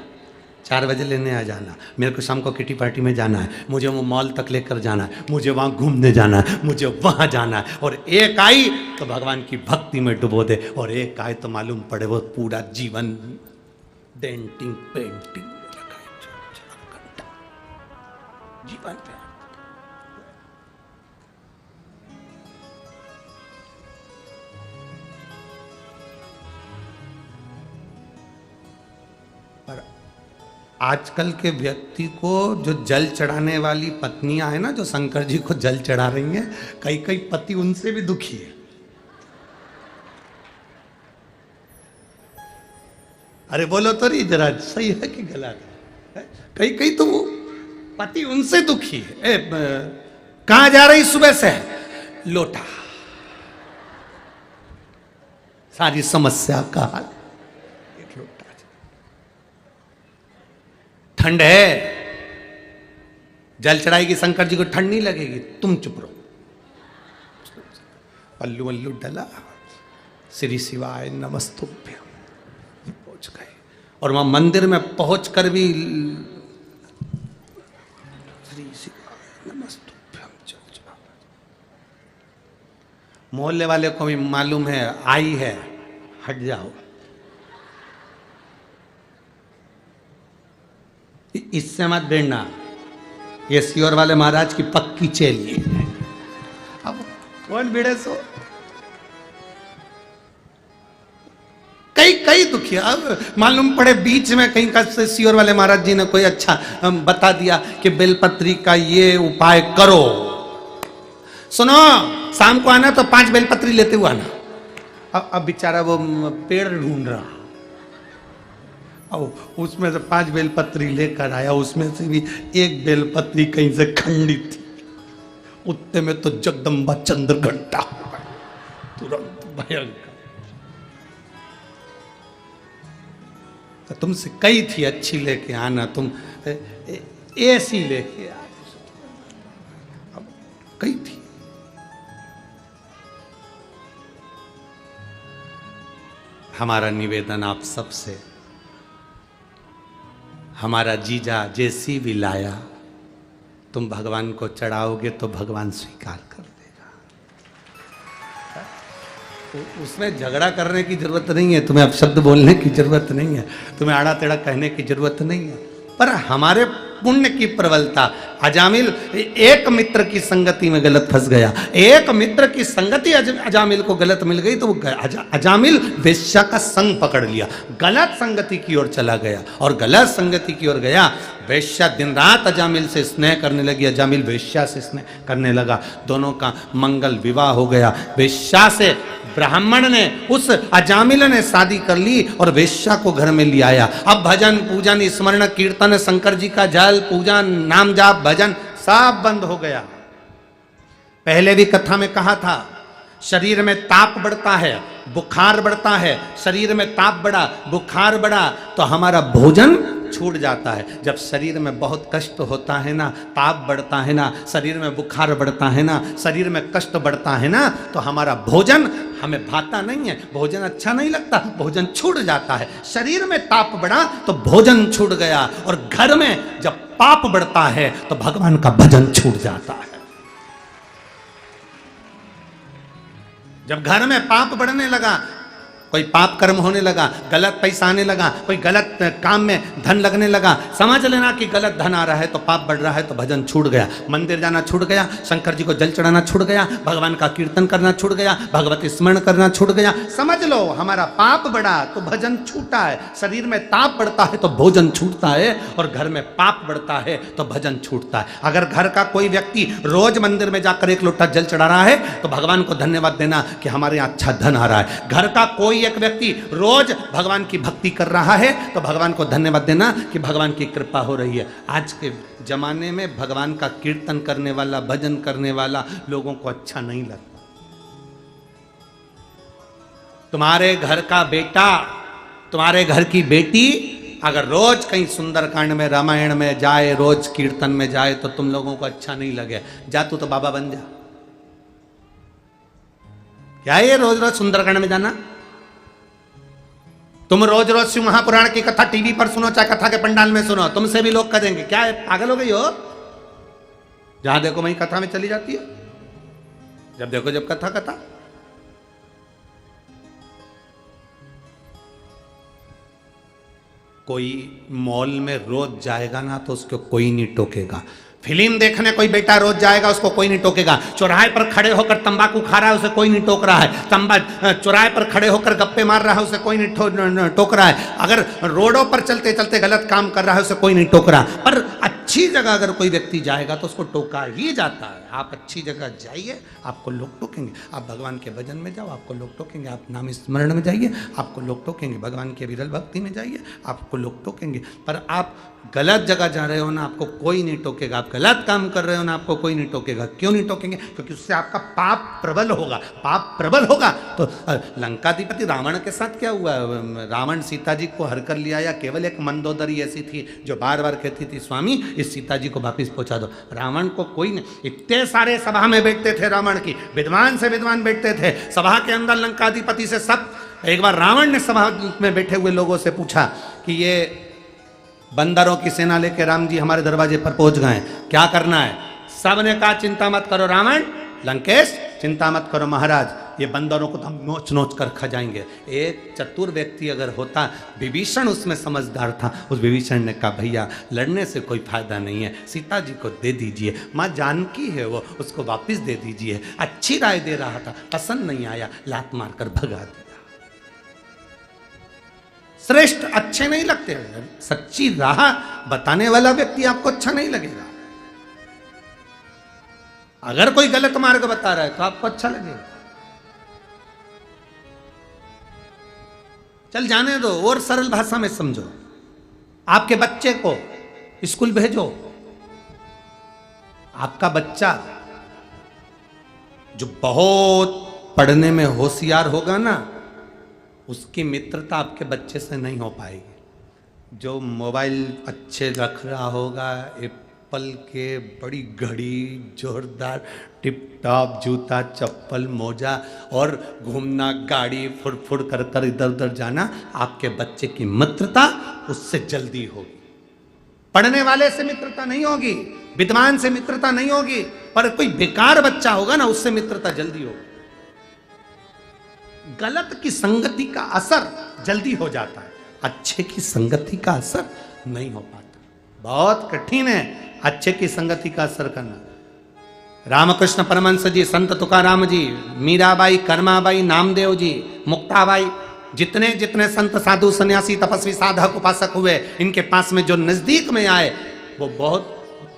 4 बजे लेने आ जाना, मेरे को शाम को किटी पार्टी में जाना है, मुझे वो मॉल तक लेकर जाना है, मुझे वहाँ घूमने जाना है, मुझे वहाँ जाना है। और एक आई तो भगवान की भक्ति में डुबो दे, और एक आए तो मालूम पड़े वो पूरा जीवन डेंटिंग पेंटिंग में लगाए, जीवन पे। आजकल के व्यक्ति को जो जल चढ़ाने वाली पत्नियां हैं ना, जो शंकर जी को जल चढ़ा रही हैं, कई कई पति उनसे भी दुखी है। अरे बोलो तो नहीं जरा, सही है कि गलत है? कई कई तो वो पति उनसे दुखी है। कहां जा रही सुबह से? लोटा। सारी समस्या का हल एक लोटा। ठंड है, जल चढ़ाएगी शंकर जी को, ठंड नहीं लगेगी, तुम चुप रहो। पल्लू वल्लू डला, श्री शिवाय नमस्तुभ्यम, पहुंच गए। और वहां मंदिर में पहुंच कर भी श्री शिवाय नमस्तुभ्यम चल चढ़ा। मोहल्ले वाले को भी मालूम है आई है, हट जाओ। इससे मत भिड़ना, ये सियोर वाले महाराज की पक्की चेली है। अब कौन भिड़े सो? कई दुखिया मालूम पड़े बीच में कहीं का सियोर वाले महाराज जी ने कोई अच्छा बता दिया कि बेलपत्री का ये उपाय करो। सुनो, शाम को आना तो 5 बेलपत्री लेते हुए आना। अब बेचारा वो पेड़ ढूंढ रहा, अब उसमें से 5 बेलपत्री लेकर आया, उसमें से भी एक बेलपत्री कहीं से खंडित थी। उतने में तो जगदम्बा चंद्र घंटा तुरंत भयंकर। तो तुमसे कही थी अच्छी लेके आना, तुम ऐसी लेके आ, अब कही थी। हमारा निवेदन आप सबसे, हमारा जीजा जैसी भी लाया तुम भगवान को चढ़ाओगे तो भगवान स्वीकार कर देगा। उसमें झगड़ा करने की जरूरत नहीं है, तुम्हें अपशब्द बोलने की जरूरत नहीं है, तुम्हें आड़ा टेढ़ा कहने की जरूरत नहीं है। पर हमारे पुण्य की प्रबलता, अजामिल एक मित्र की संगति में गलत फंस गया, एक मित्र की संगति अजामिल को गलत मिल गई तो वो अजामिल वेश्या का संग पकड़ लिया, गलत संगति की ओर चला गया। और गलत संगति की ओर गया, वेश्या दिन रात अजामिल से स्नेह करने लगी, अजामिल वेश्या से स्नेह करने लगा। दोनों का मंगल विवाह हो गया। वेश्या से ब्राह्मण ने, उस अजामिल ने शादी कर ली और वेश्या को घर में ले आया। अब भजन पूजन स्मरण कीर्तन, शंकर जी का जल पूजन, नाम जाप भजन सब बंद हो गया। पहले भी कथा में कहा था, शरीर में ताप बढ़ता है, बुखार बढ़ता है, शरीर में ताप बढ़ा, बुखार बढ़ा तो हमारा भोजन छूट जाता है। जब शरीर में बहुत कष्ट होता है ना, ताप बढ़ता है ना, शरीर में बुखार बढ़ता है ना, शरीर में कष्ट बढ़ता है ना, तो हमारा भोजन हमें भाता नहीं है, भोजन अच्छा नहीं लगता, भोजन छूट जाता है। शरीर में ताप बढ़ा तो भोजन छूट गया, और घर में जब पाप बढ़ता है तो भगवान का भजन छूट जाता है। जब घर में पाप बढ़ने लगा, कोई पाप कर्म होने लगा, गलत पैसा आने लगा, कोई गलत काम में धन लगने लगा, समझ लेना कि गलत धन आ रहा है तो पाप बढ़ रहा है, तो भजन छूट गया, मंदिर जाना छूट गया, शंकर जी को जल चढ़ाना छूट गया, भगवान का कीर्तन करना छूट गया, भगवती स्मरण करना छूट गया। समझ लो हमारा पाप बढ़ा तो भजन छूटा है, शरीर में ताप बढ़ता है तो भोजन छूटता है, और घर में पाप बढ़ता है तो भजन छूटता है। अगर घर का कोई व्यक्ति रोज मंदिर में जाकर 1 लोटा जल चढ़ा रहा है तो भगवान को धन्यवाद देना कि हमारे यहाँ अच्छा धन आ रहा है। घर का कोई एक व्यक्ति रोज भगवान की भक्ति कर रहा है तो भगवान को धन्यवाद देना कि भगवान की कृपा हो रही है। आज के जमाने में भगवान का कीर्तन करने वाला, भजन करने वाला लोगों को अच्छा नहीं लगता। तुम्हारे घर का बेटा, तुम्हारे घर की बेटी अगर रोज कहीं सुंदरकांड में, रामायण में जाए, रोज कीर्तन में जाए तो तुम लोगों को अच्छा नहीं लगे। जा तू तो बाबा बन जा। क्या ये रोज रोज सुंदरकांड में जाना? तुम रोज रोज शिव महापुराण की कथा टीवी पर सुनो, चाहे कथा के पंडाल में सुनो, तुमसे भी लोग कहेंगे क्या है, पागल हो गई हो? जहां देखो वहीं कथा में चली जाती है, जब देखो जब कथा कथा। कोई मॉल में रोज जाएगा ना तो उसको कोई नहीं टोकेगा। फिल्म देखने कोई बेटा रोज जाएगा, उसको कोई नहीं टोकेगा। चौराहे पर खड़े होकर तंबाकू खा रहा है, उसे कोई नहीं टोक रहा है। चौराहे पर खड़े होकर गप्पे मार रहा है, उसे कोई नहीं टोक रहा है। अगर रोडों पर चलते चलते गलत काम कर रहा है, उसे कोई नहीं टोक रहा। पर अच्छी जगह अगर कोई व्यक्ति जाएगा तो उसको टोका ही जाता है। आप अच्छी जगह जाइए, आपको लोग टोकेंगे। आप भगवान के भजन में जाओ, आपको लोग टोकेंगे। आप नाम स्मरण में जाइए, आपको लोग टोकेंगे। भगवान के विरल भक्ति में जाइए, आपको लोग टोकेंगे। पर आप गलत जगह जा रहे हो ना, आपको कोई नहीं टोकेगा। आप गलत काम कर रहे हो ना, आपको कोई नहीं टोकेगा। क्यों नहीं टोकेंगे? क्योंकि उससे आपका पाप प्रबल होगा। पाप प्रबल होगा तो लंकाधिपति रावण के साथ क्या हुआ? रावण सीता जी को हर कर लिया, या केवल एक मंदोदरी ऐसी थी जो बार बार कहती थी स्वामी इस सीता जी को वापिस पहुंचा दो। रावण को कोई नहीं, इतने सारे सभा में बैठते थे रावण की, विद्वान से विद्वान बैठते थे सभा के अंदर लंकाधिपति से सब। एक बार रावण ने सभा में बैठे हुए लोगों से पूछा कि ये बंदरों की सेना लेके राम जी हमारे दरवाजे पर पहुंच गए, क्या करना है? सबने कहा चिंता मत करो रावण, लंकेश चिंता मत करो महाराज, ये बंदरों को तो हम नोच नोच कर खा जाएंगे। एक चतुर व्यक्ति अगर होता, विभीषण उसमें समझदार था, उस विभीषण ने कहा भैया लड़ने से कोई फायदा नहीं है, सीता जी को दे दीजिए, माँ जानकी है वो, उसको वापस दे दीजिए। अच्छी राय दे रहा था, पसंद नहीं आया, लात मारकर भगा दिया। श्रेष्ठ अच्छे नहीं लगते, सच्ची राह बताने वाला व्यक्ति आपको अच्छा नहीं लगेगा। अगर कोई गलत मार्ग बता रहा है तो आपको अच्छा लगेगा। चल जाने दो, और सरल भाषा में समझो। आपके बच्चे को स्कूल भेजो, आपका बच्चा जो बहुत पढ़ने में होशियार होगा ना, उसकी मित्रता आपके बच्चे से नहीं हो पाएगी। जो मोबाइल अच्छे रख रहा होगा, एप्पल के बड़ी घड़ी, जोरदार टिप टॉप जूता चप्पल मोजा, और घूमना गाड़ी फुड़ फुड़ कर कर इधर उधर जाना, आपके बच्चे की मित्रता उससे जल्दी होगी। पढ़ने वाले से मित्रता नहीं होगी, विद्वान से मित्रता नहीं होगी, पर कोई बेकार बच्चा होगा ना, उससे मित्रता जल्दी होगी। गलत की संगति का असर जल्दी हो जाता है, अच्छे की संगति का असर नहीं हो पाता। बहुत कठिन है अच्छे की संगति का असर करना। रामकृष्ण परमहंस जी, संत तुकाराम जी, मीराबाई, कर्माबाई, नामदेव जी, मुक्ताबाई, जितने जितने संत साधु सन्यासी तपस्वी साधक उपासक हुए, इनके पास में जो नजदीक में आए वो बहुत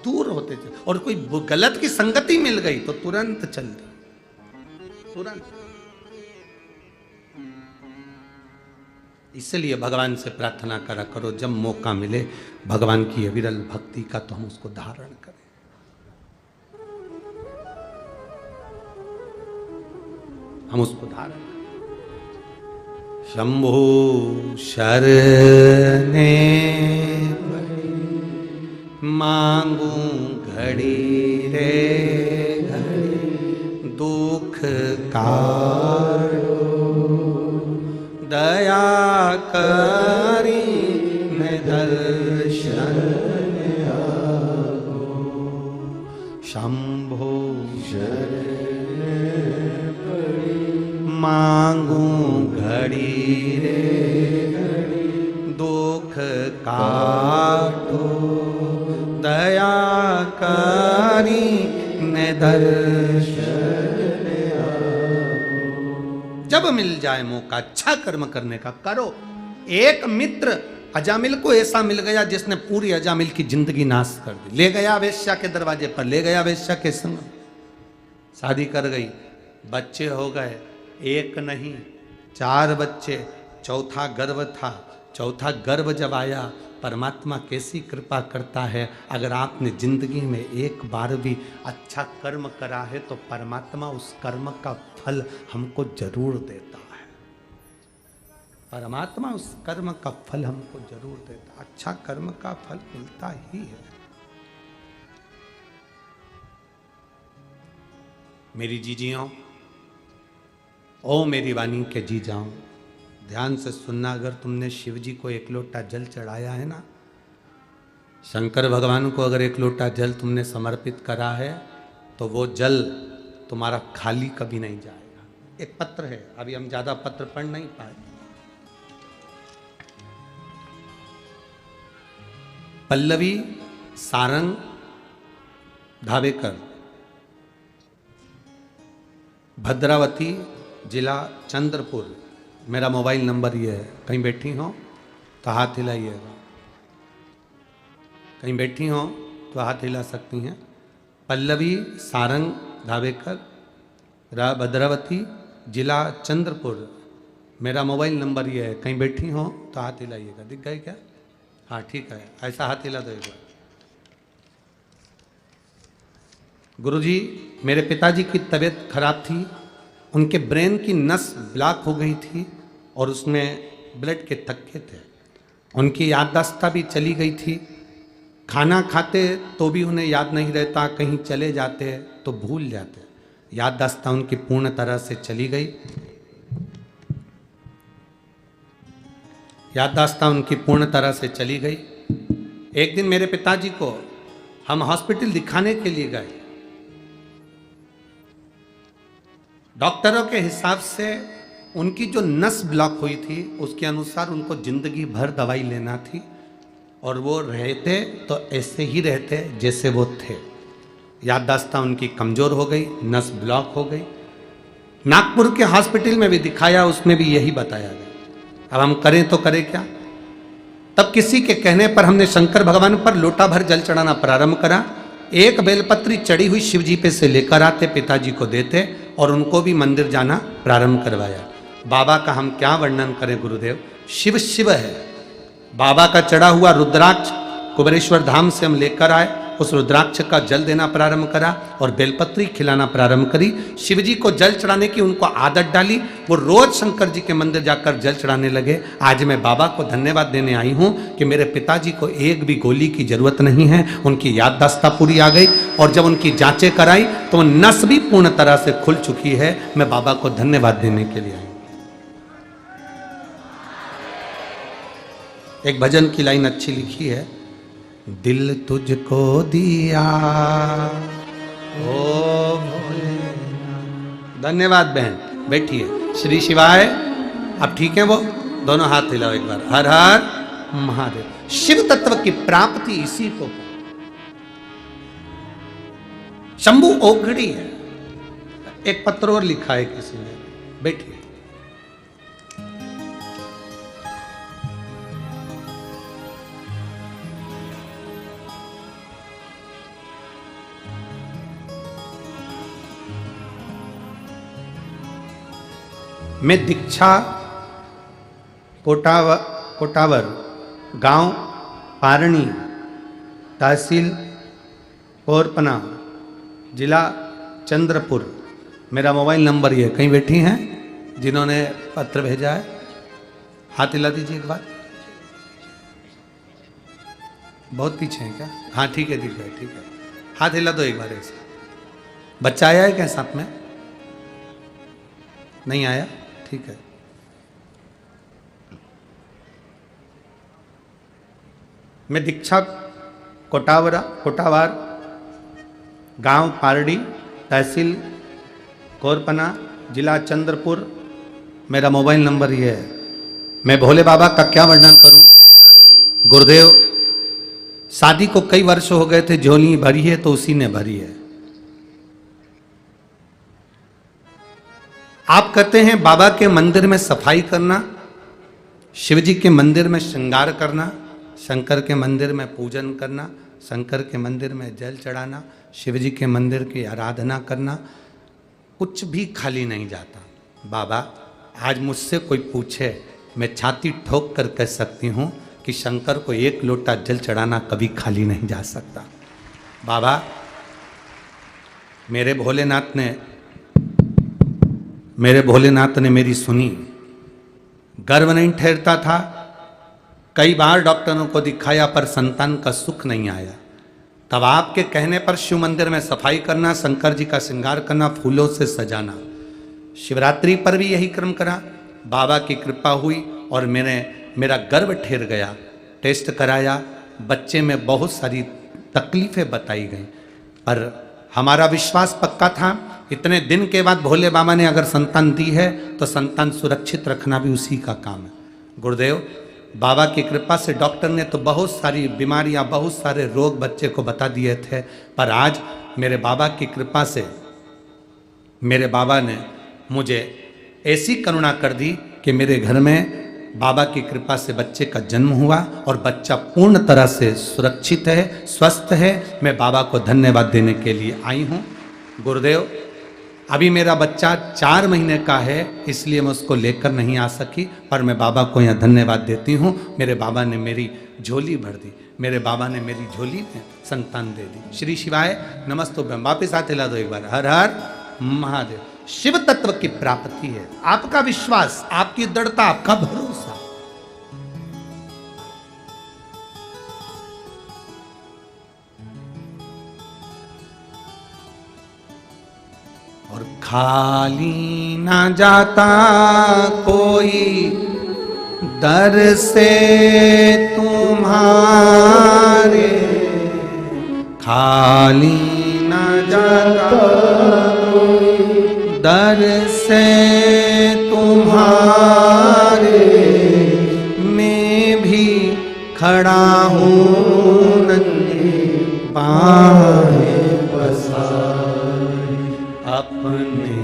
दूर होते थे। और कोई गलत की संगति मिल गई तो तुरंत चल दी, तुरंत। इसलिए भगवान से प्रार्थना करा करो, जब मौका मिले भगवान की अविरल भक्ति का, तो हम उसको धारण करें। हम उसको धारण करें। शंभु शरणे मांगू घड़ी रे घड़ी, दुख कारो दया करी मैं दर्शन आगो। शंभो शरण मांगू घड़ी रे घड़ी, दुख काटो दया करी मैं दर्शन। जब मिल जाए मौका अच्छा कर्म करने का करो। एक मित्र अजामिल को ऐसा मिल गया जिसने पूरी अजामिल की जिंदगी नाश कर दी। ले गया वेश्या के दरवाजे पर, ले गया वेश्या के संग, शादी कर गई, बच्चे हो गए, एक नहीं 4 बच्चे, चौथा गर्भ था। चौथा गर्भ जब आया, परमात्मा कैसी कृपा करता है, अगर आपने जिंदगी में एक बार भी अच्छा कर्म करा है तो परमात्मा उस कर्म का फल हमको जरूर देता है। परमात्मा उस कर्म का फल हमको जरूर देता है, अच्छा कर्म का फल मिलता ही है। मेरी जीजियों, ओ मेरी वाणी के जी जाऊं, ध्यान से सुनना। अगर तुमने शिव जी को 1 लोटा जल चढ़ाया है ना, शंकर भगवान को अगर 1 लोटा जल तुमने समर्पित करा है, तो वो जल तुम्हारा खाली कभी नहीं जाएगा। एक पत्र है, अभी हम ज्यादा पत्र पढ़ नहीं पाए। पल्लवी सारंग धावेकर, भद्रावती जिला चंद्रपुर। मेरा मोबाइल नंबर ये है, कहीं बैठी हो तो हाथ हिलाइएगा, कहीं बैठी हो तो हाथ हिला सकती हैं। पल्लवी सारंग धावेकर, भद्रावती जिला चंद्रपुर। मेरा मोबाइल नंबर ये है, कहीं बैठी हो तो हाथ हिलाइएगा। दिख गए क्या? हाँ ठीक है, ऐसा हाथ हिला दो एक बार। गुरुजी, मेरे पिताजी की तबीयत खराब थी, उनके ब्रेन की नस ब्लॉक हो गई थी और उसमें ब्लड के थक्के थे। उनकी याददाश्त भी चली गई थी। खाना खाते तो भी उन्हें याद नहीं रहता, कहीं चले जाते तो भूल जाते। याददाश्त उनकी पूर्ण तरह से चली गई। याददाश्त उनकी पूर्ण तरह से चली गई। एक दिन मेरे पिताजी को हम हॉस्पिटल दिखाने के लिए गए। डॉक्टरों के हिसाब से उनकी जो नस ब्लॉक हुई थी उसके अनुसार उनको जिंदगी भर दवाई लेना थी और वो रहते तो ऐसे ही रहते जैसे वो थे। याददाश्त उनकी कमज़ोर हो गई, नस ब्लॉक हो गई। नागपुर के हॉस्पिटल में भी दिखाया, उसमें भी यही बताया गया। अब हम करें तो करें क्या। तब किसी के कहने पर हमने शंकर भगवान पर लोटा भर जल चढ़ाना प्रारंभ करा। एक बेलपत्री चढ़ी हुई शिव जी पे से लेकर आते, पिताजी को देते और उनको भी मंदिर जाना प्रारंभ करवाया। बाबा का हम क्या वर्णन करें गुरुदेव, शिव शिव है। बाबा का चढ़ा हुआ रुद्राक्ष कुबेरेश्वर धाम से हम लेकर आए, उस रुद्राक्ष का जल देना प्रारंभ करा और बेलपत्री खिलाना प्रारंभ करी। शिव जी को जल चढ़ाने की उनको आदत डाली, वो रोज शंकर जी के मंदिर जाकर जल चढ़ाने लगे। आज मैं बाबा को धन्यवाद देने आई हूँ कि मेरे पिताजी को एक भी गोली की जरूरत नहीं है, उनकी याददाश्त पूरी आ गई और जब उनकी जांचें कराई तो नस भी पूर्ण तरह से खुल चुकी है। मैं बाबा को धन्यवाद देने के लिए आई। एक भजन की लाइन अच्छी लिखी है, दिल तुझको दिया ओ भोले। धन्यवाद बहन, बैठिए। श्री शिवाय। अब ठीक है वो, दोनों हाथ हिलाओ एक बार। हर हर महादेव। शिव तत्व की प्राप्ति इसी को शंभु ओघड़ी है। एक पत्र और लिखा है किसी ने, बैठिए। मैं दीक्षा कोटावर गांव पारणी तहसील कोरपना जिला चंद्रपुर। मेरा मोबाइल नंबर ये, कहीं बैठी हैं जिन्होंने पत्र भेजा है, हाथ हिला दीजिए एक बार। बहुत पीछे हैं क्या? हाँ ठीक है ठीक है ठीक है, हाथ हिला दो एक बार ऐसे। बच्चा आया है क्या साथ में? नहीं आया? ठीक है। मैं दीक्षा कोटावार गांव पारडी तहसील कोरपना जिला चंद्रपुर। मेरा मोबाइल नंबर ये है। मैं भोले बाबा का क्या वर्णन करूं गुरुदेव। शादी को कई वर्ष हो गए थे, झोली भरी है तो उसी ने भरी है। आप कहते हैं बाबा के मंदिर में सफाई करना, शिव जी के मंदिर में श्रृंगार करना, शंकर के मंदिर में पूजन करना, शंकर के मंदिर में जल चढ़ाना, शिव जी के मंदिर की आराधना करना, कुछ भी खाली नहीं जाता। बाबा आज मुझसे कोई पूछे, मैं छाती ठोक कर कह सकती हूँ कि शंकर को एक लोटा जल चढ़ाना कभी खाली नहीं जा सकता। बाबा मेरे भोलेनाथ ने मेरी सुनी। गर्व नहीं ठहरता था, कई बार डॉक्टरों को दिखाया पर संतान का सुख नहीं आया। तब आपके कहने पर शिव मंदिर में सफाई करना, शंकर जी का श्रृंगार करना, फूलों से सजाना। शिवरात्रि पर भी यही क्रम करा। बाबा की कृपा हुई और मेरा गर्व ठहर गया। टेस्ट कराया, बच्चे में बहुत सारी तकलीफें बताई गई, पर हमारा विश्वास पक्का था। इतने दिन के बाद भोले बाबा ने अगर संतान दी है तो संतान सुरक्षित रखना भी उसी का काम है। गुरुदेव बाबा की कृपा से डॉक्टर ने तो बहुत सारी बीमारियां, बहुत सारे रोग बच्चे को बता दिए थे, पर आज मेरे बाबा की कृपा से मेरे बाबा ने मुझे ऐसी करुणा कर दी कि मेरे घर में बाबा की कृपा से बच्चे का जन्म हुआ और बच्चा पूर्ण तरह से सुरक्षित है, स्वस्थ है। मैं बाबा को धन्यवाद देने के लिए आई हूँ। गुरुदेव अभी मेरा बच्चा 4 महीने का है, इसलिए मैं उसको लेकर नहीं आ सकी, और मैं बाबा को यहाँ धन्यवाद देती हूँ। मेरे बाबा ने मेरी झोली भर दी, मेरे बाबा ने मेरी झोली में संतान दे दी। श्री शिवाय नमस्तुभ्यम। वापिस हाथ हिला दो एक बार। हर हर महादेव। शिव तत्व की प्राप्ति है आपका विश्वास, आपकी दृढ़ता, आपका भरोसा। और खाली ना जाता कोई दर से तुम्हारे, खाली ना जाता कोई दर से तुम्हारे, मैं भी खड़ा हूँ नंगे पाए पसारे, अपने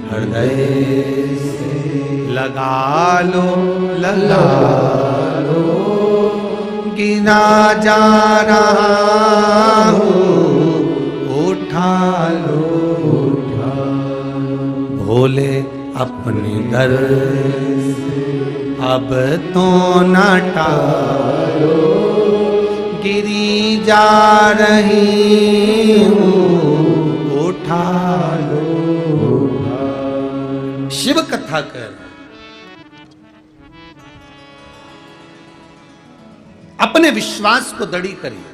हृदय से लगा लो, लगा लो, गिना जा रहा हूँ, उठा लो, उठा लो, भोले अपने दर से अब तो ना टालो, गिरी जा रही हूँ, उठा लो, उठा लो। शिव कथा कर, अपने विश्वास को दृढ़ करिए।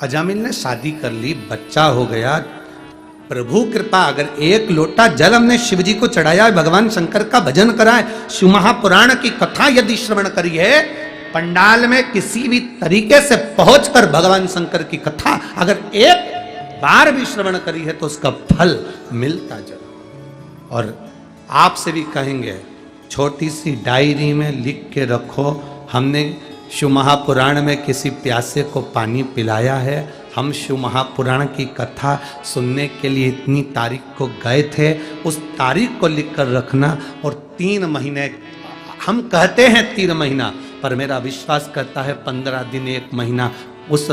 अजामिल ने शादी कर ली, बच्चा हो गया, प्रभु कृपा। अगर एक लोटा जल हमने शिव जी को चढ़ाया, भगवान शंकर का भजन कराए, शिव महापुराण की कथा यदि श्रवण करी है, पंडाल में किसी भी तरीके से पहुंचकर भगवान शंकर की कथा अगर एक बार भी श्रवण करी है तो उसका फल मिलता जरूर। और आपसे भी कहेंगे, छोटी सी डायरी में लिख के रखो, हमने शिव महापुराण में किसी प्यासे को पानी पिलाया है। हम शिव महापुराण की कथा सुनने के लिए इतनी तारीख को गए थे, उस तारीख को लिख कर रखना। और 3 महीने, हम कहते हैं 3 महीना, पर मेरा विश्वास करता है 15 दिन, 1 महीना, उस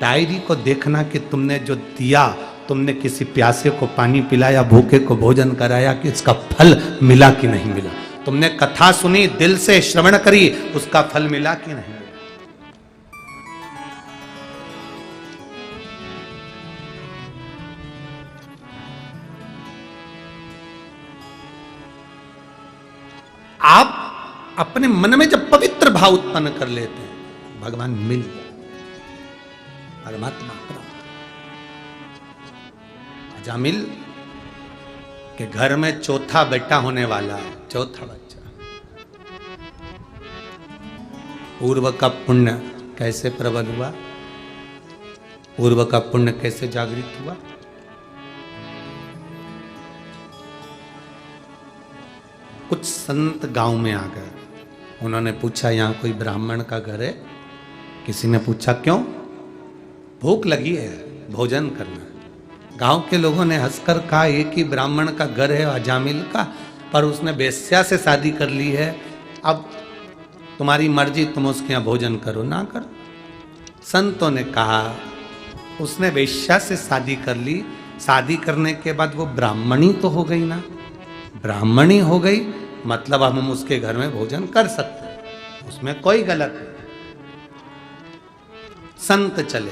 डायरी को देखना कि तुमने जो दिया, तुमने किसी प्यासे को पानी पिलाया, भूखे को भोजन कराया, कि इसका फल मिला कि नहीं मिला। तुमने कथा सुनी, दिल से श्रवण करी, उसका फल मिला कि नहीं। आप अपने मन में जब पवित्र भाव उत्पन्न कर लेते हैं, भगवान मिल गया, परमात्मा प्राप्त। अजामिल के घर में चौथा बेटा होने वाला है, चौथा बच्चा। पूर्व का पुण्य कैसे प्रबल हुआ, पूर्व का पुण्य कैसे जागृत हुआ। कुछ संत गांव में आ गए, उन्होंने पूछा यहाँ कोई ब्राह्मण का घर है। किसी ने पूछा क्यों, भूख लगी है, भोजन करना। गांव के लोगों ने हंसकर कहा, एक ही ब्राह्मण का घर है अजामिल का, पर उसने वेश्या से शादी कर ली है, अब तुम्हारी मर्जी, तुम उसके यहाँ भोजन करो ना करो। संतों ने कहा, उसने वेश्या से शादी कर ली, शादी करने के बाद वो ब्राह्मणी तो हो गई ना, ब्राह्मणी हो गई मतलब हम उसके घर में भोजन कर सकते हैं, उसमें कोई गलत नहीं। संत चले,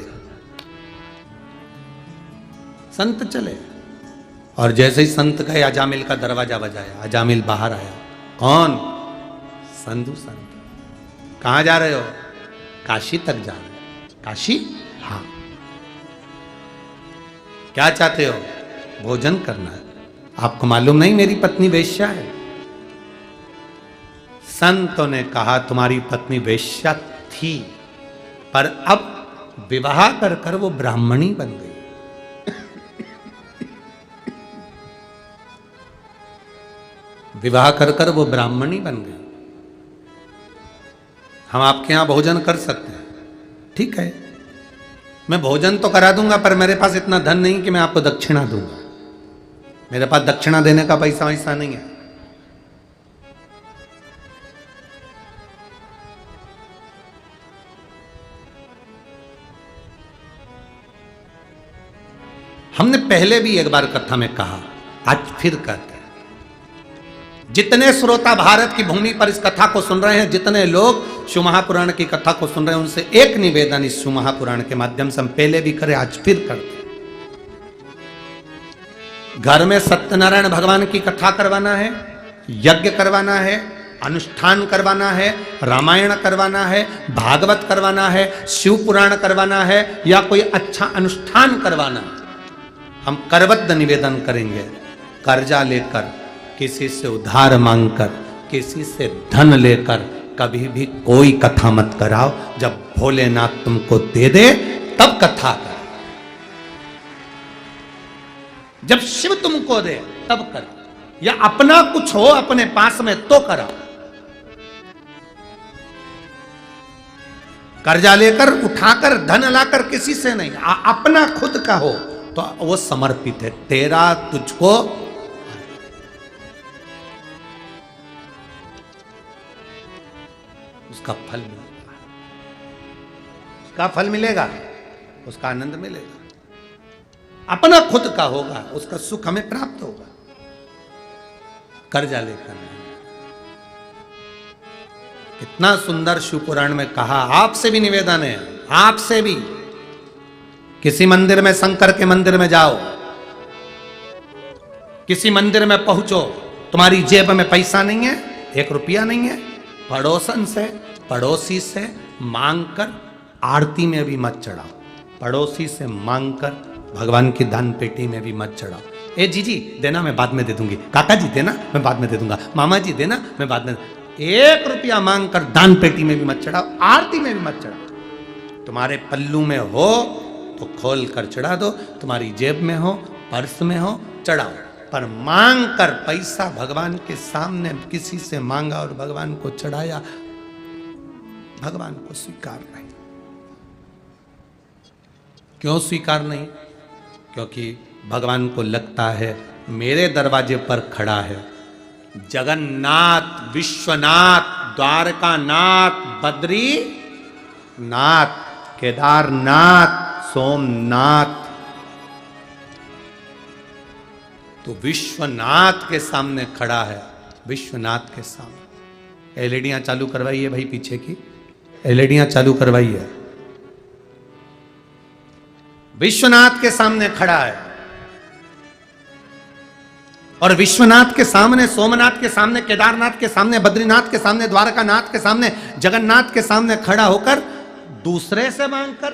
संत चले, और जैसे ही संत गए, अजामिल का दरवाजा बजाया, अजामिल बाहर आया। कौन? संधु संत। कहां जा रहे हो? काशी तक जा रहे हो। काशी? हाँ। क्या चाहते हो? भोजन करना है। आपको मालूम नहीं मेरी पत्नी वेश्या है? संतों ने कहा, तुम्हारी पत्नी वेश्या थी, पर अब विवाह कर कर वो ब्राह्मणी बन गई। विवाह कर कर वो ब्राह्मणी बन गई। हम आपके यहां भोजन कर सकते हैं, ठीक है, मैं भोजन तो करा दूंगा, पर मेरे पास इतना धन नहीं कि मैं आपको दक्षिणा दूंगा। मेरे पास दक्षिणा देने का पैसा वैसा नहीं है। हमने पहले भी एक बार कथा में कहा, आज फिर कहते हैं, जितने श्रोता भारत की भूमि पर इस कथा को सुन रहे हैं, जितने लोग शिव महापुराण की कथा को सुन रहे हैं, उनसे एक निवेदन इस शिव महापुराण के माध्यम से हम पहले भी करें, आज फिर करते हैं। घर में सत्यनारायण भगवान की कथा करवाना है, यज्ञ करवाना है, अनुष्ठान करवाना है, रामायण करवाना है, भागवत करवाना है, शिव पुराण करवाना है, या कोई अच्छा अनुष्ठान करवाना है, हम करबद्ध निवेदन करेंगे। कर्जा लेकर, किसी से उधार मांगकर, किसी से धन लेकर कभी भी कोई कथा मत कराओ। जब भोलेनाथ तुमको दे दे तब कथा कर, जब शिव तुमको दे तब कर, या अपना कुछ हो अपने पास में तो कराओ। कर्जा लेकर, उठाकर, धन लाकर किसी से नहीं, अपना खुद का हो तो वो समर्पित है। तेरा तुझको उसका फल मिलेगा, उसका फल मिलेगा, उसका आनंद मिलेगा। अपना खुद का होगा, उसका सुख हमें प्राप्त होगा, कर्जा लेकर नहीं। कितना सुंदर शिव पुराण में कहा। आपसे भी निवेदन है, आपसे भी, किसी मंदिर में, शंकर के मंदिर में जाओ, किसी मंदिर में पहुंचो, तुम्हारी जेब में पैसा नहीं है, 1 रुपया नहीं है, पड़ोसन से, पड़ोसी से मांगकर आरती में भी मत चढ़ाओ, पड़ोसी से मांगकर भगवान की दान पेटी में भी मत चढ़ाओ। ए जीजी देना, मैं बाद में दे दूंगी, काका जी देना, मैं बाद में दे दूंगा, मामा जी देना, मैं बाद में। 1 रुपया मांगकर दान पेटी में भी मत चढ़ाओ, आरती में भी मत चढ़ाओ। तुम्हारे पल्लू में हो तो खोल कर चढ़ा दो, तुम्हारी जेब में हो, पर्स में हो, चढ़ाओ, पर मांग कर पैसा भगवान के सामने किसी से मांगा और भगवान को चढ़ाया, भगवान को स्वीकार नहीं। क्यों स्वीकार नहीं? क्योंकि भगवान को लगता है मेरे दरवाजे पर खड़ा है जगन्नाथ, विश्वनाथ, द्वारकानाथ, बद्रीनाथ, केदारनाथ, सोमनाथ। तो विश्वनाथ के सामने खड़ा है, विश्वनाथ के सामने। एलईडियां चालू करवाइए भाई, पीछे की एलईडियां चालू करवाइए। विश्वनाथ के सामने खड़ा है, और विश्वनाथ के सामने, सोमनाथ के सामने, केदारनाथ के सामने, बद्रीनाथ के सामने, द्वारकानाथ के सामने, जगन्नाथ के सामने खड़ा होकर दूसरे से मांगकर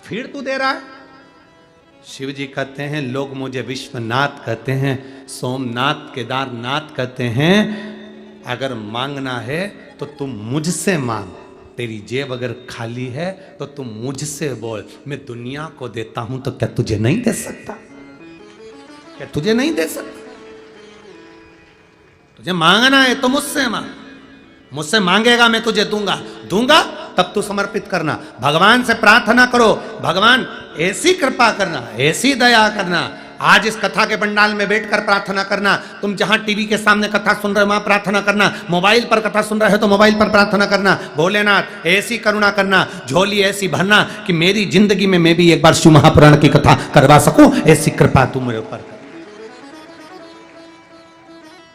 फिर तू दे रहा है। शिव जी कहते हैं, लोग मुझे विश्वनाथ कहते हैं, सोमनाथ, केदारनाथ कहते हैं। अगर मांगना है तो तुम मुझसे मांग, तेरी जेब अगर खाली है तो तुम मुझसे बोल। मैं दुनिया को देता हूं तो क्या तुझे नहीं दे सकता? क्या तुझे नहीं दे सकता? तुझे मांगना है तो मुझसे मांग, मुझसे मांगेगा मैं तुझे दूंगा, दूंगा तब तू समर्पित करना। भगवान से प्रार्थना करो, भगवान ऐसी कृपा करना, ऐसी दया करना। आज इस कथा के पंडाल में बैठकर प्रार्थना करना, तुम जहां टीवी के सामने कथा सुन रहे हो वहां प्रार्थना करना, मोबाइल पर कथा सुन रहे हो तो मोबाइल पर प्रार्थना करना। भोलेनाथ ऐसी करुणा करना, झोली ऐसी भरना कि मेरी जिंदगी में मैं भी एक बार शिव महापुराण की कथा करवा सकूं, ऐसी कृपा तू मेरे ऊपर कर।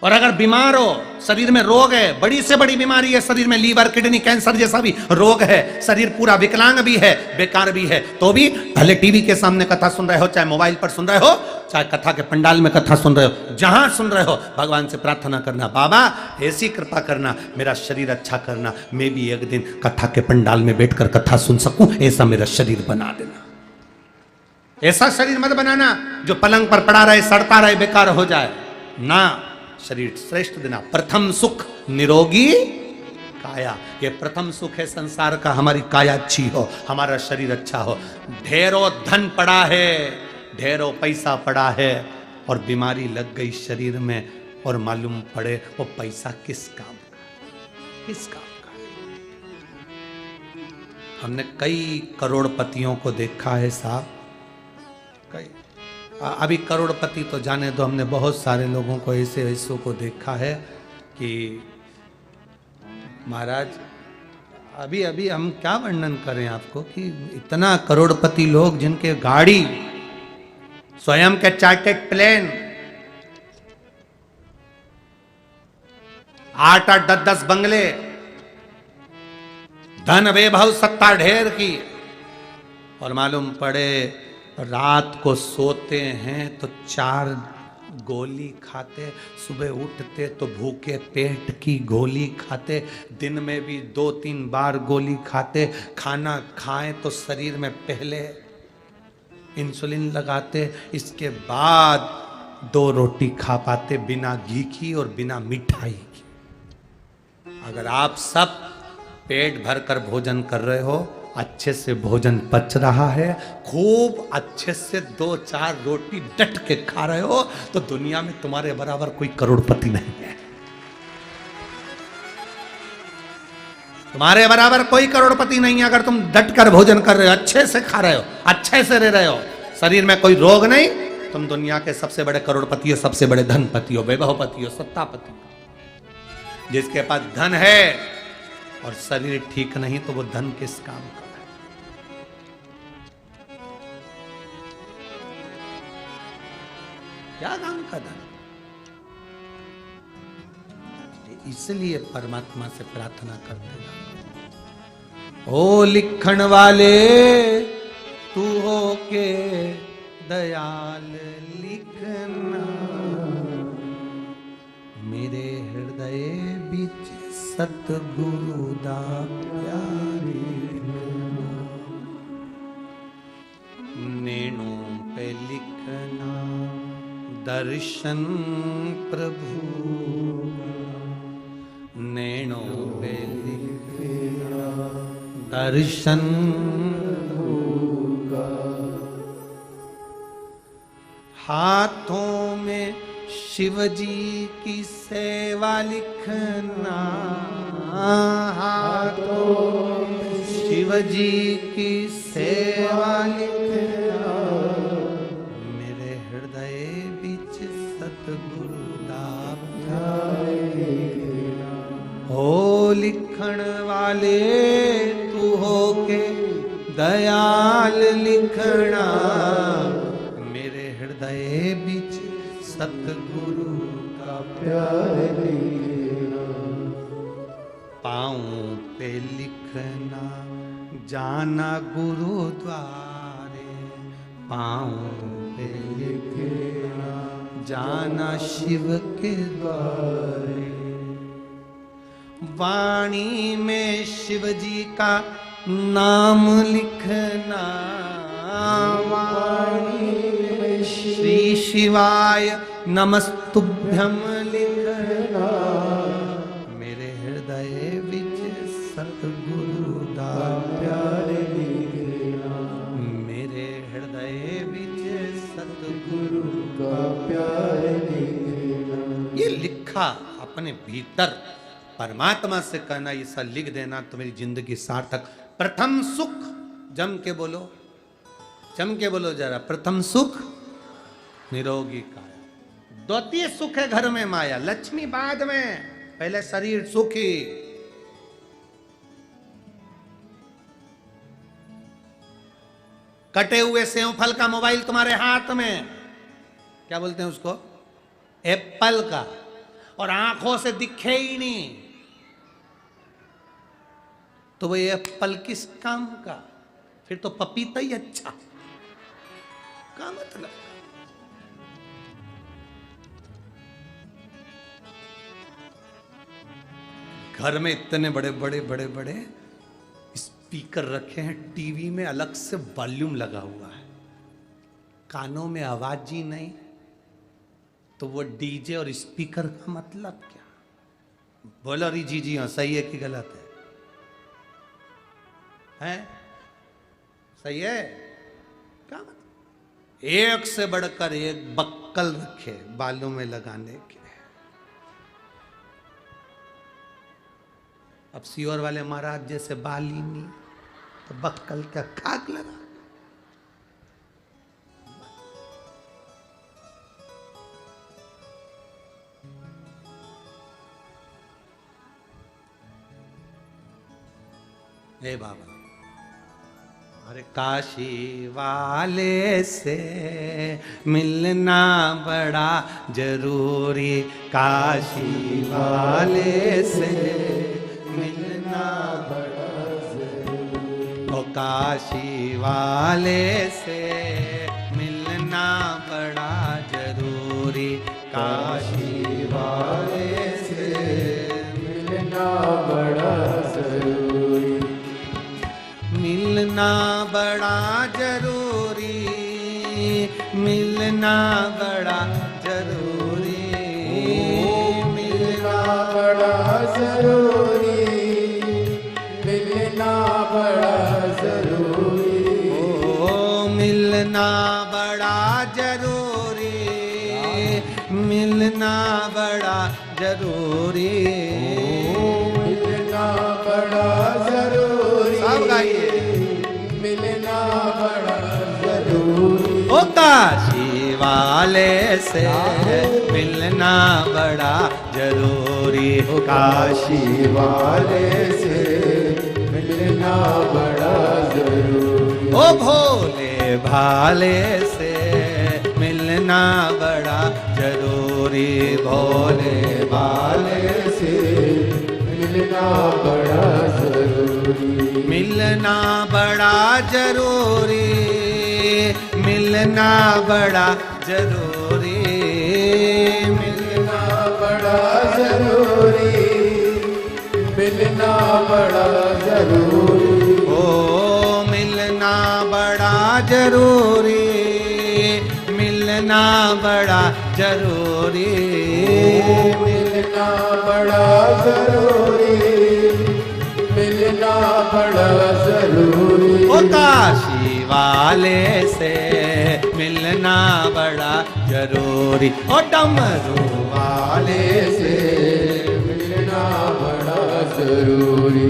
और अगर बीमार हो, शरीर में रोग है, बड़ी से बड़ी बीमारी है शरीर में, लीवर, किडनी, कैंसर जैसा भी रोग है, शरीर पूरा विकलांग भी है, बेकार भी है, तो भी भले टीवी के सामने कथा सुन रहे हो, चाहे मोबाइल पर सुन रहे हो, चाहे कथा के पंडाल में कथा सुन रहे हो, जहां सुन रहे हो, भगवान से प्रार्थना करना, बाबा ऐसी कृपा करना, मेरा शरीर अच्छा करना, मैं भी एक दिन कथा के पंडाल में बैठकर कथा सुन सकूं, ऐसा मेरा शरीर बना देना। ऐसा शरीर मत बनाना जो पलंग पर पड़ा रहे, सड़ता रहे, बेकार हो जाए ना। शरीर श्रेष्ठ देना। प्रथम सुख निरोगी काया, ये प्रथम सुख है संसार का, हमारी काया अच्छी हो, हमारा शरीर अच्छा हो। ढेरों धन पड़ा है, ढेरों पैसा पड़ा है, और बीमारी लग गई शरीर में, और मालूम पड़े वो पैसा किस काम का, किस काम का। हमने कई करोड़पतियों को देखा है साहब, कई। अभी करोड़पति तो जाने दो, हमने बहुत सारे लोगों को ऐसे ऐसों को देखा है कि महाराज अभी अभी हम क्या वर्णन करें आपको, कि इतना करोड़पति लोग जिनके गाड़ी स्वयं के चार्टेड प्लेन, 8-8 10-10 बंगले, धन वैभव सत्ता ढेर की, और मालूम पड़े रात को सोते हैं तो 4 गोली खाते, सुबह उठते तो भूखे पेट की गोली खाते, दिन में भी 2-3 बार गोली खाते, खाना खाएं तो शरीर में पहले इंसुलिन लगाते, इसके बाद 2 रोटी खा पाते बिना घी की और बिना मिठाई की। अगर आप सब पेट भरकर भोजन कर रहे हो, अच्छे से भोजन पच रहा है, खूब अच्छे से 2-4 रोटी डट के खा रहे हो, तो दुनिया में तुम्हारे बराबर कोई करोड़पति नहीं है। तुम्हारे बराबर कोई करोड़पति नहीं है। अगर तुम डट कर भोजन कर रहे हो, अच्छे से खा रहे हो, अच्छे से रह रहे हो, शरीर में कोई रोग नहीं, तुम दुनिया के सबसे बड़े करोड़पति हो, सबसे बड़े धनपति हो, वैभवपति हो, सत्तापति हो। जिसके पास धन है और शरीर ठीक नहीं तो वो धन किस काम का है? क्या काम का धन? इसलिए परमात्मा से प्रार्थना करते हैं, ओ लिखण वाले तू हो के दयाल लिखना, मेरे हृदय बीच सतगुरु दा प्यारे, नैनों पे लिखना दर्शन प्रभु, नैनों पे लिखना दर्शन होगा, हाथों में शिव जी की सेवा लिखना, हाथों में शिव जी की सेवा लिखना, मेरे हृदय बीच सतगुरु दा प्यारे, ओ लिखण वाले तू हो के दयाल लिखना, मेरे हृदय बीच सतगुरु का प्यार लिखना, पाँव पे लिखना जाना गुरुद्वारे, पाँव पे लिखना जाना शिव के द्वारे, वाणी में शिव जी का नाम लिखना, वाणी में श्री शिवाय नमस्तुभ्यम लिखना, मेरे हृदय विच सतगुरु दा प्यार लिखना, मेरे हृदय विच सतगुरु का प्यार लिखना। ये लिखा अपने भीतर परमात्मा से कहना, ये सब लिख देना तो मेरी जिंदगी सार्थक। प्रथम सुख, जम के बोलो, जम के बोलो जरा, प्रथम सुख निरोगी काया, द्वितीय सुख है घर में माया, लक्ष्मी बाद में, पहले शरीर सुखी। कटे हुए सेव फल का मोबाइल तुम्हारे हाथ में, क्या बोलते हैं उसको, एप्पल का, और आंखों से दिखे ही नहीं, तो वो एप्पल किस काम का? फिर तो पपीता ही अच्छा। क्या मतलब? घर में इतने बड़े बड़े बड़े बड़े स्पीकर रखे हैं, टीवी में अलग से वॉल्यूम लगा हुआ है, कानों में आवाज ही नहीं, तो वो डीजे और स्पीकर का मतलब क्या? बोलो री जी हाँ, सही है कि गलत है? सही है? क्या मतलब? एक से बढ़कर एक बक्कल रखे बालों में लगाने के। अब सियोर वाले महाराज जैसे बाल ही नहीं, तो बक्कल क्या खाक लगा? हे बाबा, अरे काशी वाले से मिलना बड़ा जरूरी, काशी वाले से मिलना बड़ा जरूरी, ओ काशी वाले से मिलना बड़ा जरूरी, काशी वाले से मिलना बड़ा जरूरी, मिलना बड़ा जरूरी, मिलना बड़ा जरूरी, मिलना बड़ा जरूरी, मिलना बड़ा जरूरी, ओ मिलना बड़ा जरूरी, मिलना बड़ा जरूरी, मिलना बड़ा जरूरी, सब गाइए, मिलना बड़ा जरूरी, ओ काशी वाले से मिलना बड़ा जरूरी, ओ काशी वाले से मिलना बड़ा जरूरी, ओ भोले भाले से मिलना बड़ा जरूरी, भोले भाले से मिलना बड़ा जरूरी, मिलना बड़ा जरूरी, मिलना बड़ा जरूरी, मिलना बड़ा जरूरी, मिलना बड़ा जरूरी, ओ मिलना बड़ा जरूरी, मिलना बड़ा जरूरी, मिलना बड़ा जरूरी, मिलना बड़ा जरूरी, ओ काशी वाले से मिलना बड़ा जरूरी, ओ डमरू वाले से मिलना बड़ा जरूरी।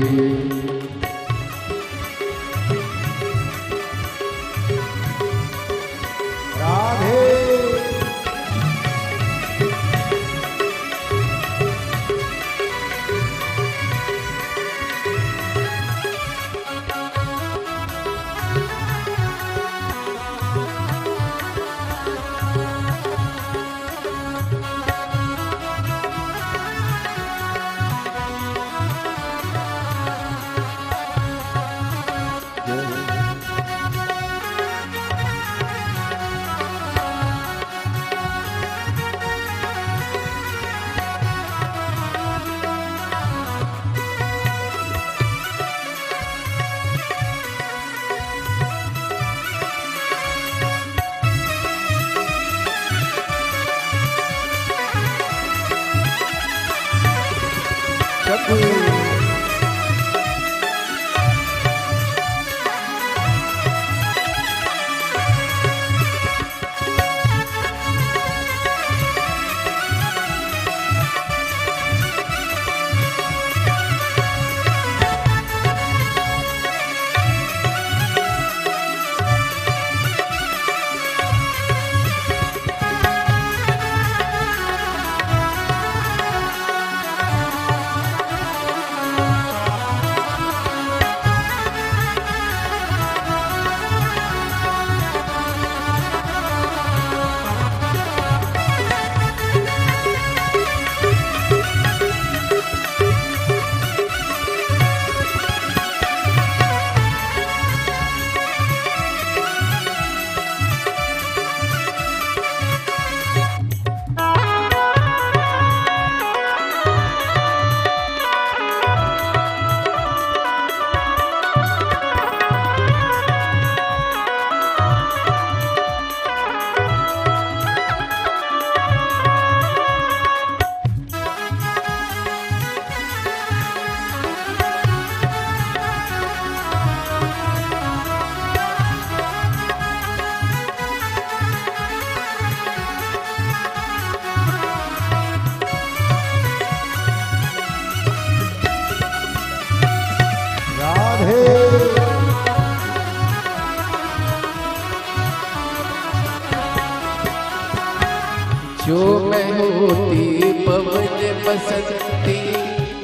जो मैं होती पवन बसंती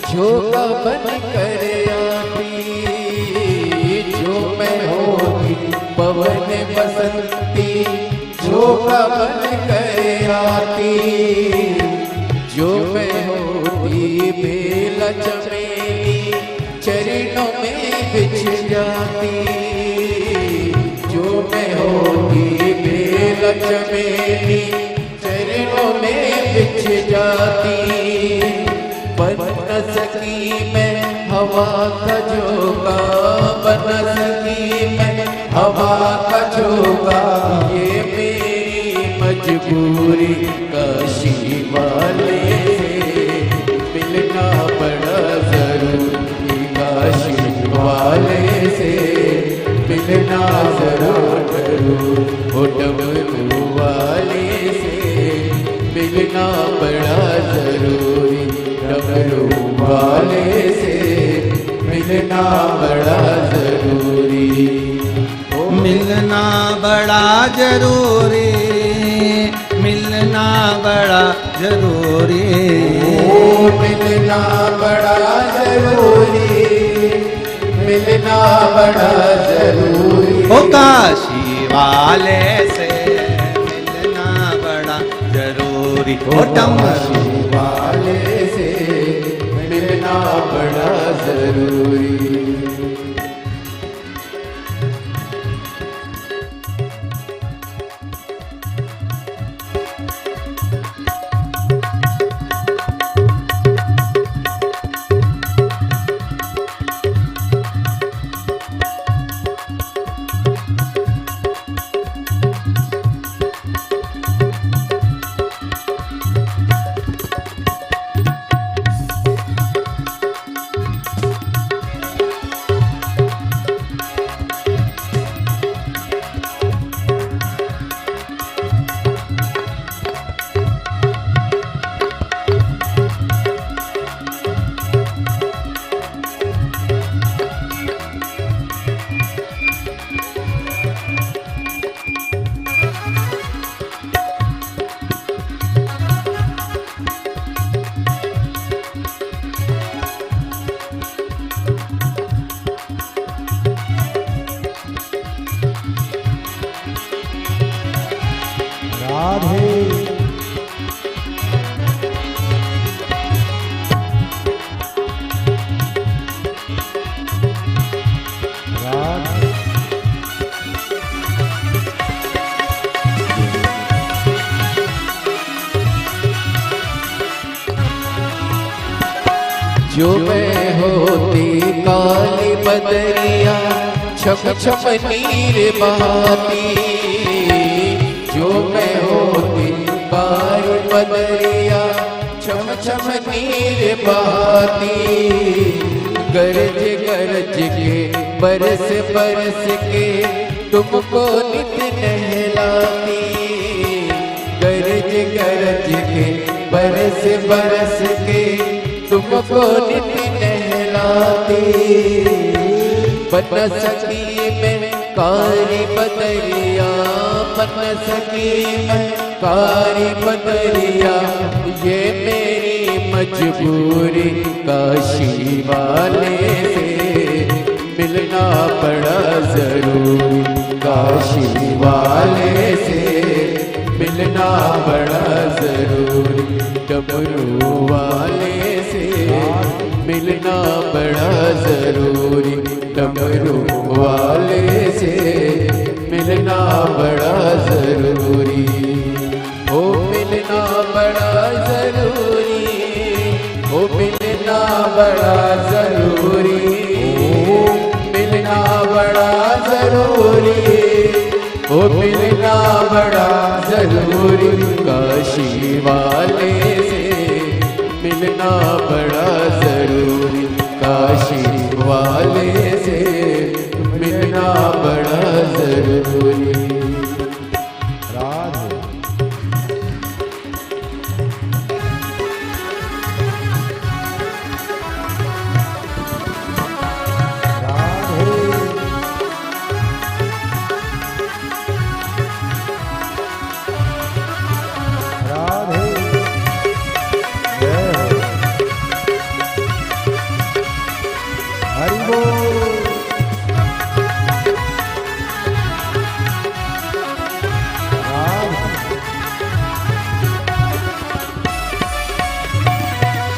झोंका बन कर आती, जो मैं होती पवन बसंती झोंका बन कर आती, जो मैं होती बेला चमेली चरणों में बिछ जाती, जो मैं होती बेला चमेली चरणों में बिछ जाती। बन न सकी मैं हवा का झोंका, बन न सकी मैं हवा का झोंका, ये मेरी मजबूरी काशी वाले से मिलना बड़ा जरूरी, काशी वाले से मिलना जरूर, ओ डमरू वाले से मिलना बड़ा जरूरी, डमरू वाले से मिलना बड़ा जरूरी, मिलना बड़ा जरूरी, मिलना बड़ा जरूरी, मिलना बड़ा जरूरी, मिलना बड़ा जरूरी, ओ काशी वाले से मिलना बड़ा जरूरी, ओ काशी वाले से मिलना बड़ा जरूरी। जो मैं होती काली बदरिया छप छप नीर बहाती, जो मैं होती काली बदरिया छप छप नीर बहाती, गरज गरज के बरस बरस के तुमको नित नहलाती, गरज गरज के बरस बरस के तुमको नित नहलाती। बन सकी मैं कारी बदरिया, बन सकी मैं कारी बदरिया, ये मेरी मजबूरी काशी वाले से मिलना बड़ा जरूरी, काशी वाले से मिलना बड़ा जरूरी, डमरू वाले से मिलना बड़ा जरूरी, डमरू वाले से मिलना बड़ा जरूरी, ओ मिलना बड़ा जरूरी, ओ मिलना बड़ा जरूरी, मिलना बड़ा जरूरी, ओ मिलना बड़ा जरूरी, काशी वाले से मिलना बड़ा जरूरी, काशी वाले से मिलना बड़ा जरूरी।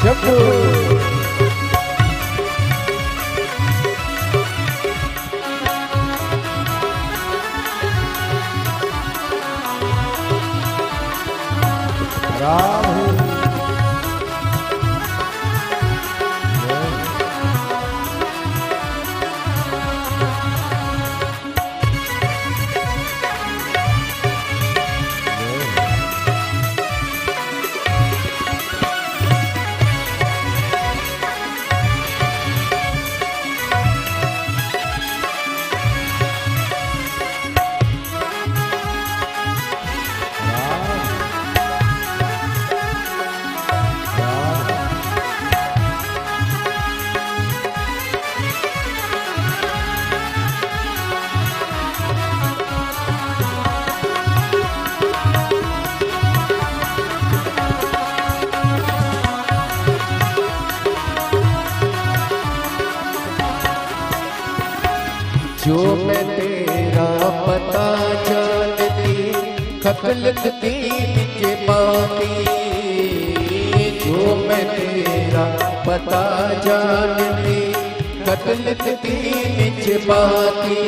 शंभू राम जो मैं तेरा पता जानती खत लिखती नीचे पाती जो मैं तेरा पता जानती खत लिखती नीचे पाती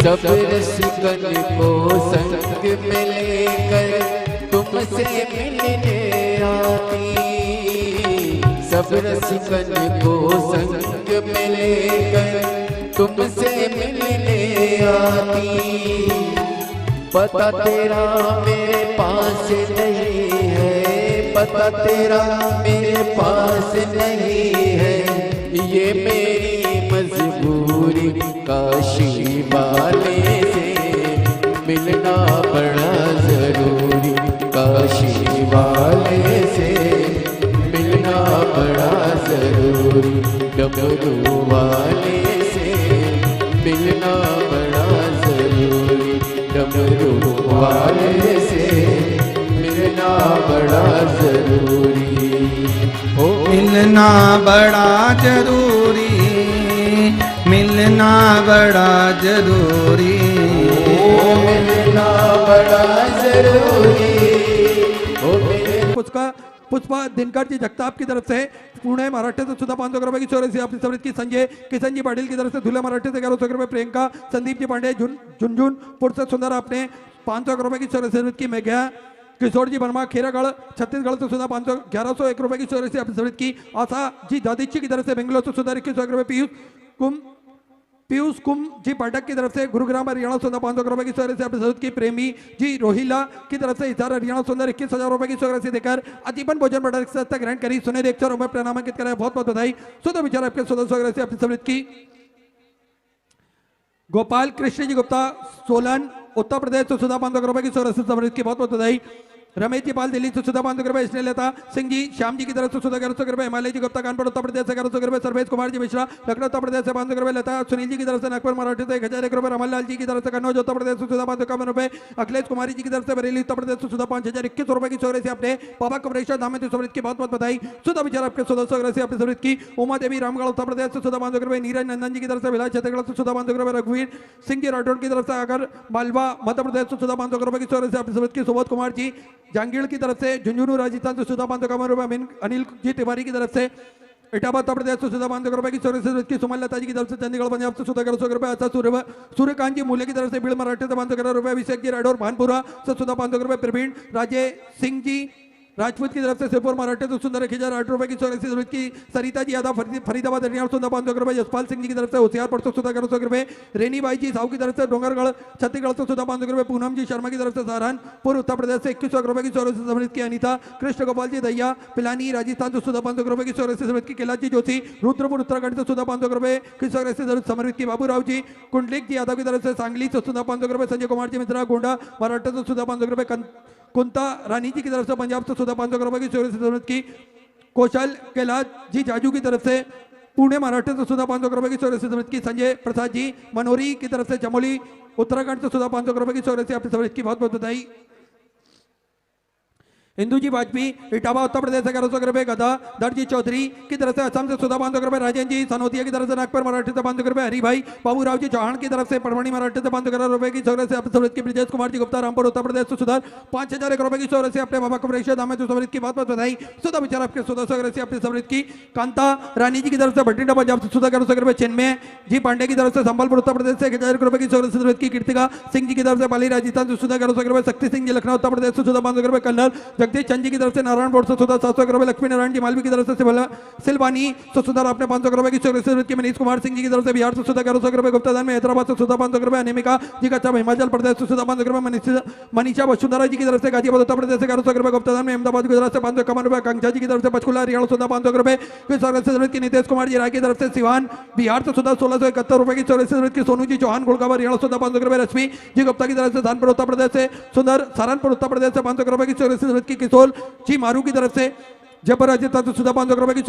सब रसिकन को संग में लेकर तुमसे मिलने आती सब रसिकन को संग में लेकर तुमसे मिलने आती पता तेरा मेरे पास नहीं है पता तेरा मेरे पास नहीं है ये मेरी मजबूरी काशी वाले से मिलना बड़ा जरूरी काशी वाले से मिलना बड़ा जरूरी डमरू वाले मिलना बड़ा जरूरी डमरू वाले से मिलना बड़ा जरूरी हो मिलना बड़ा जरूरी मिलना बड़ा जरूरी मिलना बड़ा जरूरी पुष्पा दिनकर जी जगताप की तरफ से पुणे मराठे से सुधा 500 रुपए की चौरसी आपकी समृद्ध की संजय किशन जी पाटिल की तरफ से धुले मराठे से 1100 रुपए प्रियंका संदीप जी पांडे झुंझुनपुर से सुंदर आपने 500 रुपए की चौरसी की मैं गया किशोर जी वर्मा खेरागढ़ छत्तीसगढ़ से सुधा 1101 रुपए की चौरसी आपकी समृद्ध की आशा जी दादिची की तरफ से बेंगलोर से सुधा 21 रुपए पीयूष कुम जी पाठक की तरफ से गुरुग्राम हरियाणा सुंदर 500 रुपए की चौरसी आपकी समृद्ध की प्रेमी जी रोहिला की तरफ से हिसार हरियाणा सुंदर 21,000 रुपए की चौरसी देकर अजीवन भोजन बड़ा ग्रहण करी सुने 100 रुपए प्रणामांकित कराया बहुत बहुत बधाई सुधा विचार आपके चौरसी आपकी समृद्ध की गोपाल कृष्ण जी गुप्ता सोलन उत्तर प्रदेश से सुधा 500 रुपए की चौरसी समृद्ध की बहुत बहुत बधाई रमेश जी पाल दिल्ली से सुधा 500 रुपए इसने लेता सिंह जी श्याम जी की तरफ से सुधा 1100 रुपए हिमालय जी गुप्ता कानपुर उत्तर प्रदेश से 1100 रुपए सर्वेश कुमार जी मिश्रा लखनऊ उत्तर प्रदेश से 500 रुपए लेता सुनील जी की तरफ से नागपुर मराठी से 1001 रुपए रमनलाल जी की तरफ से कन्नौज उत्तर प्रदेश से सुधा 551 रुपए अखिलेश कुमारी जी की तरफ से बरेली उत्तर प्रदेश से सुधा 5021 रुपए की चौरसी आपने बाबा कमरेश्वर धाम में समृद्ध की बहुत बहुत बधाई सुधा विचार आपके 1600 आपने समृद्ध की उमा देवी रामगढ़ उत्तर प्रदेश से सुधा 500 रुपए नीरज नंदन जी की तरफ से विलास छत्तीसगढ़ से सुधा 500 रुपए रघुवीर सिंह जी राठौड़ की तरफ से अगर मालवा मध्य प्रदेश से सुधा 500 रुपए की चौरसी आपने समृद्ध की सुबोध कुमार जी जांगीड़ की तरफ से झुंझुनू राजस्थान से सुधा 551 रुपए अनिल जी तिवारी की तरफ से इटावा उत्तर प्रदेश से सुधा 500 रुपए की चौरसी की सुमन लता जी की तरफ से चंडीगढ़ पंजाब से सुधा 1100 रुपए अच्छा सूर्यकांत जी मूल्य की तरफ से भीड़ मराठे से 500 रुपए अभिषेक जी राठौर भानपुरा से सुधा 500 रुपए प्रवीण राजे सिंह जी राजपूत की तरफ से सिरपुर मराठे तो सुंदर 1008 रुपए की चौरसी की सरिता जी यादव फरीदाबाद हरियाणा सुंदर 500 रुपए यशपाल सिंह जी की तरफ से होशियारपुर से सुधा 1100 रुपए रेनी बाई जी साहू की तरफ से डोंगरगढ़ छत्तीसगढ़ से सुधा 500 रुपए पूनम जी शर्मा की तरफ से सहारनपुर उत्तर प्रदेश से 2100 रुपए की चौरसी समृद्ध की अनिता कृष्ण गोपाल जी दैया पिलानी राजस्थान से सुधा 500 रुपए की चौरसी समृद्ध की कैलाश जी जोशी रुद्रपुर उत्तराखंड से सुधा 500 रुपए की चौरसी समृद्ध की बाबूराव जी कुंडलिक जी यादव की तरफ से सांगली से सुधा 500 रुपए संजय कुमार जी मिश्रा गोंडा मराठा से सुधा 500 रुपए कुंता रानी जी की तरफ से पंजाब से सुधा 500 रुपए की चौरसी समृद्ध की कौशल कैलाश जी जाजू की तरफ से पुणे मराठे से सुधा 500 रुपए की चौरसी समृद्ध की संजय प्रसाद जी मनोरी की तरफ से चमोली उत्तराखंड से सुधा 500 रुपए की चौरसी आपकी समृद्ध की बहुत बहुत बधाई इंदुजी वाजपेयी इटावा उत्तर प्रदेश से 1100 गदा दर्जी चौधरी की तरफ से असम से सुधा 500 राजेंद्र जी सनोतिया की तरफ से नागपुर मराठी से 500 हरिभाई बाबूराव जी चौहान की तरफ से परभणी मराठी से 500 की शौर्य से अपने समृद्ध की ब्रिजेश कुमार जी गुप्ता रामपुर उत्तर प्रदेश से सुधार 5001 की शौर्य से अपने बाबा कुमरेश दामे तो समृद्ध की बात बधाई सुधा विचार आपके सुधा सौर से अपने समृद्ध की कांता रानी जी की तरफ से भटिंडा पंजाब से सुधा 1100 चिन्मय जी पांडे की तरफ से संबलपुर उत्तर प्रदेश से 1000 की शौर्य से की कीर्तिका सिंह जी की तरफ से पाली राजस्थान से सुधा 1100 शक्ति सिंह जी लखनऊ उत्तर प्रदेश से सुधा 500 कर्नल जगदीश चंद जी की तरफ से नारायण बोर्ड से सुधा 700 लक्ष्मी नारायण जी मालवी की तरफ से सिलवानी तो सुधा अपने 500 की मनीष कुमार सिंह जी की तरफ से बिहार से सुधा 1100 गुप्ता दान में हैदराबाद से सुधा 500 अनिमिका जी का हिमाचल प्रदेश से सुधा 500 मनीषा वसुंधरा जी की तरफ से गाजीपुर उत्तर प्रदेश से 1100 गुप्ता दान में अहमदाबाद गुजरात से 551 कंक्षा जी की तरफ से पंचकुला हरियाणा सुधा 500 की नितेश कुमार जी राय की तरफ से सिवान बिहार से सुधा 1671 की चौरासी की सोनू जी चौहान गुड़गांव हरियाणा सुधा 500 रश्मि जी गुप्ता की तरफ से धानपुर उत्तर प्रदेश से सुंदर सहारनपुर उत्तर प्रदेश से 500 की चौरासी की किशोर जी मारू की तरफ से जयपुर राजस्थान से सुधा 500 की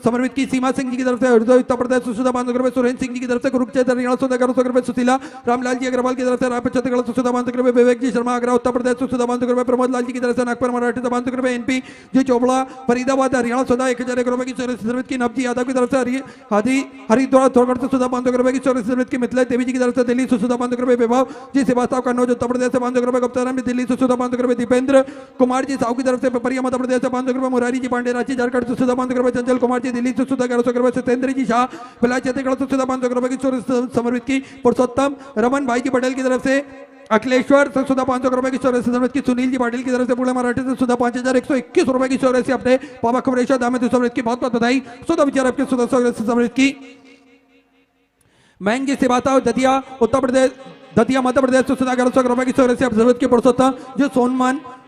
समर्पित की सीमा सिंह जी की तरफ से हृदय उत्तर प्रदेश से सुधा 500 सुरेंद्र सिंह जी की तरफ से कुरुक्षेत्र हरियाणा सुधा 1100 सुशीला रामलाल जी अग्रवाल की तरफ से रायपुर छत्तीसगढ़ से सुधा 500 विवेक जी शर्मा आगरा उत्तर प्रदेश से सुधा 500 प्रमोद लाल जी की तरफ से नागपुर मराठी से 500 एनपी जी चोपड़ा फरीदाबाद हरियाणा सुधा 1001 की समर्पित की नवजी यादव की तरफ से हरिद्वार थोड़गढ़ से सुधा 500 की समर्पित की मिथिला देवी जी की तरफ से दिल्ली से सुधा 500 वैभव जी श्रीवास्तव कन्नौज उत्तर प्रदेश से 500 गुप्ता दिल्ली से सुधा 500 दीपेंद्र कुमार जी साहू की तरफ से पिपरिया मध्य प्रदेश से 500 मुरारी जी पांडे रांची झारखंड से सुधा 500 चंचल कुमार जी दिल्ली से सुधा 1100 सत्येंद्र जी शाह बिलाय छत्तीसगढ़ से सुधा 500 की समर्पित की पुरुषोत्तम रमन भाई जी पटेल की तरफ से अखिलेश्वर से सुधा 500 की शौर्य से समृद्ध की सुनील जी पाटिल की तरफ से पुणे मराठी से सुधा 5121 रुपए की शौर्य से अपने बाबा कुमरेश्वर दामे तो समृद्ध की बहुत बहुत बधाई सुधा विचार आपके सुधा शौर्य से समृद्ध की महंगी सेवाता दतिया उत्तर प्रदेश दतिया मध्य प्रदेश से सुधा 1100 की शौर्य से अब जरूरत की पुरुषोत्तम जो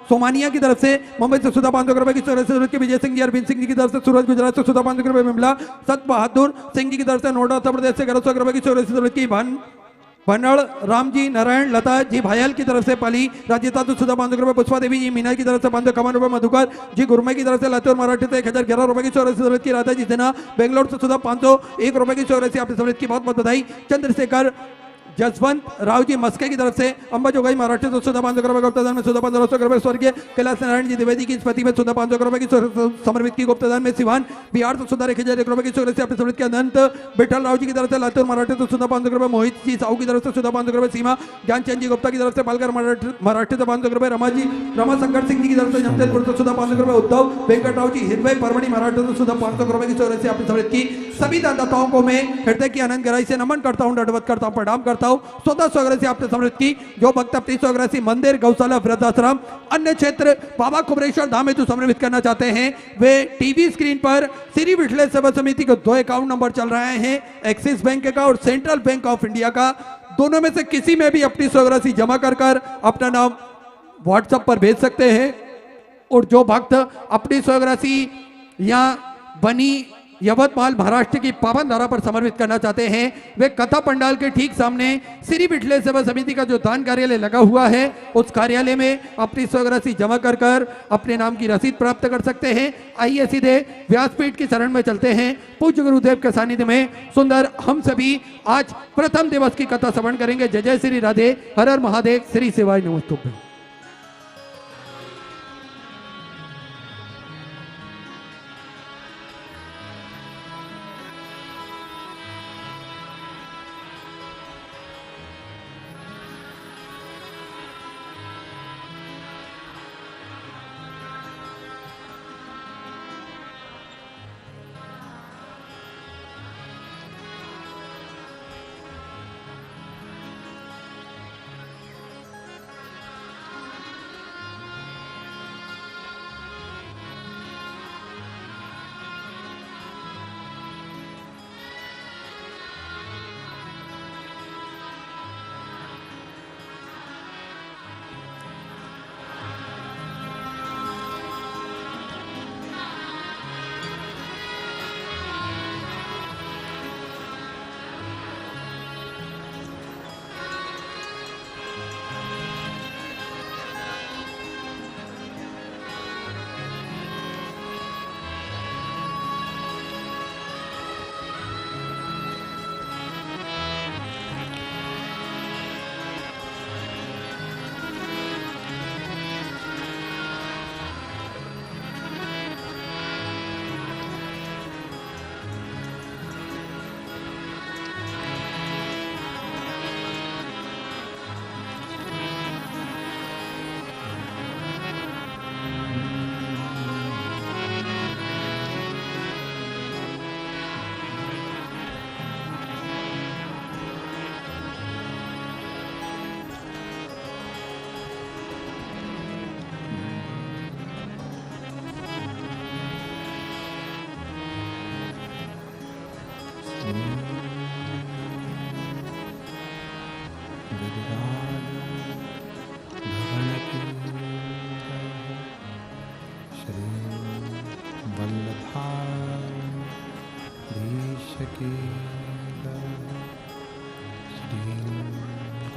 सोमानिया की तरफ से मुंबई से सुधा 500 की शौर्य के विजय सिंह जी अरविंद सिंह जी की तरफ से सूरज गुजरात से सुधा 500 मिमला सत बहादुर सिंह जी की तरफ से नोएडा उत्तर प्रदेश से 1100 की शौर्य की भनड़ राम जी नारायण लता जी भायल की तरफ से पाली राजस्थान से सुधा 500 पुष्पा देवी जी मीना की तरफ से 551 मधुकर जी गुरमे की तरफ से लातूर मराठी से 1011 की शौर्य की राधा जी सिन्हा बेंगलोर से सुधा 501 रुपए की शौर्य आपने समृद्ध की बहुत बहुत बधाई चंद्रशेखर जसवंत राव जी मस्के की तरफ से अंबा जोगाई मराठी से सुधा 500 गुप्तादान में सुधा 1500 स्वर्गीय कैलाश नारायण जी द्विवेदी की स्मृति में सुधा 500 की समर्पित की गुप्तादान में सिवान बिहार से सुधा 1001 की शौर्य से अपने समृद्ध के अनंत बिठल राव जी की तरफ से लातूर मराठी से सुधा 500 मोहित जी साहू की तरफ से सुधा 500 सीमा ज्ञानचंद जी गुप्ता की तरफ से पालघर मराठी से 500 रमा शंकर सिंह जी की तरफ से जमशेदपुर से सुधा 500 उद्धव वेंकटराव जी हिरवे परमणी मराठी से सुधा 500 की शौर्य से अपने समृद्ध की सभी दाताओं को मैं हृदय की आनंद गहराई से नमन करता हूँ दंडवत करता हूँ प्रणाम करता हूँ 1400 आपने समृद्ध की जो भक्त अपनी 100 मंदिर गौशाला वृद्धाश्रम अन्य क्षेत्र बाबा कुमरेश्वर धाम हेतु समर्पित करना चाहते हैं वे टीवी स्क्रीन पर श्री विठले सेवा समिति के 2 अकाउंट नंबर चल रहे हैं एक्सिस बैंक का और सेंट्रल बैंक ऑफ इंडिया का दोनों में से किसी में भी अपनी 100 जमा कर अपना नाम व्हाट्सएप पर भेज सकते हैं और जो भक्त अपनी 100 यहाँ बनी यवतमाल महाराष्ट्र की पावन धारा पर समर्पित करना चाहते हैं वे कथा पंडाल के ठीक सामने श्री विठले सेवा समिति का जो दान कार्यालय लगा हुआ है उस कार्यालय में अपनी 100 जमा कर अपने नाम की रसीद प्राप्त कर सकते हैं। आइए सीधे व्यासपीठ की शरण में चलते हैं। पूज्य गुरुदेव के सानिध्य में सुंदर हम सभी आज प्रथम दिवस की कथा श्रवण करेंगे। जय जय श्री राधे, हर हर महादेव, श्री शिवाय नमस्तुभ्यं।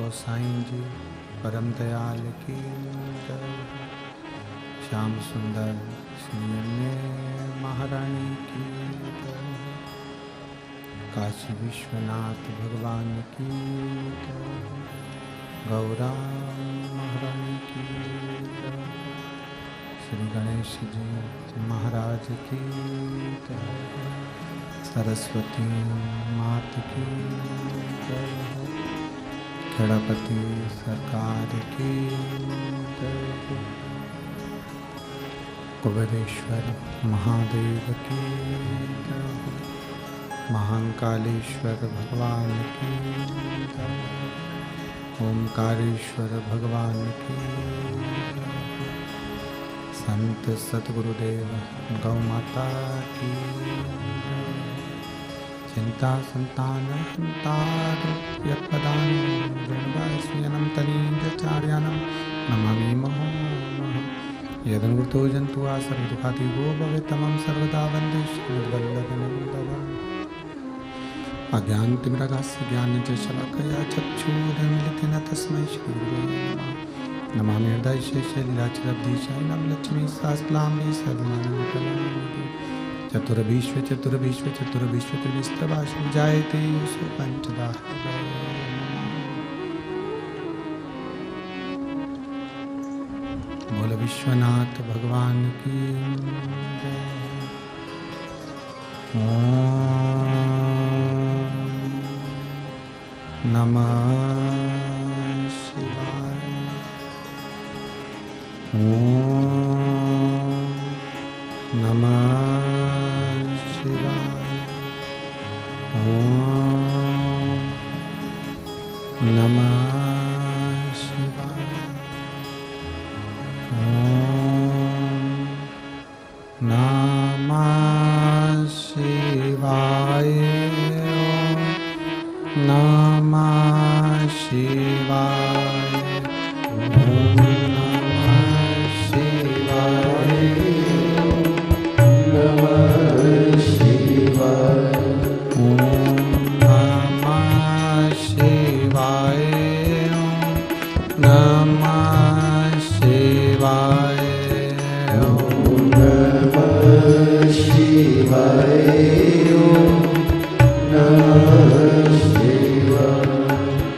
गोसाई जी परम दयाल की जय। श्याम सुंदर श्री महारानी की जय। काशी विश्वनाथ भगवान की जय। गौरा महारानी की जय। श्री गणेश जी महाराज की जय। सरस्वती मात की जय। गणपति सरकार की जय। कुबेरेश्वर महादेव की जय। महाकालेश्वर भगवान की जय। ओंकारेश्वर भगवान की जय। संत सतगुरुदेव गौ माता की जय। चिंता संतान यत्पदानं तनीचार्यानं नमामि महोमः। यदङ्गुतो जन्तु आसन् दुःखाति वो भवेत् तमं सर्वदा वन्दे श्रीवल्लभनन्दनम्। अज्ञानतिमिरगास्य ज्ञानञ्जशलाकया चक्षुरुन्मीलितेन तस्मै श्रीगुरुवे नमः। नमामि हृदयशेषलीलाचलब्धीशायिनं लक्ष्मी सहस्रनाम्नि सर्वमानवकल्याणनिधे। चतुर्विश्व चतुर्विश्व चतुर्विश्व त्रिविस्तवासु जायते सो पंचदा। बोल विश्वनाथ भगवान की जय। ओम नमः शिवाय। ओम नमः नमः शिवाय। ओम नमः शिवाय। ओम नमः शिवाय। ओम नमः शिवाय।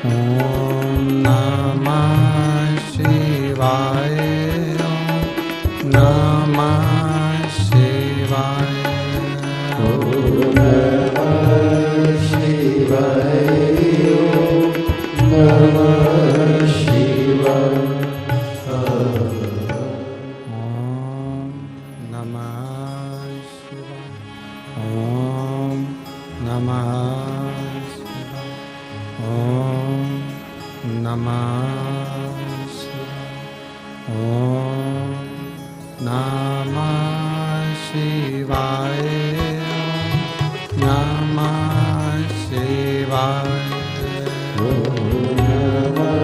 नमः शिवाय। नमः शिवाय। ओम नमः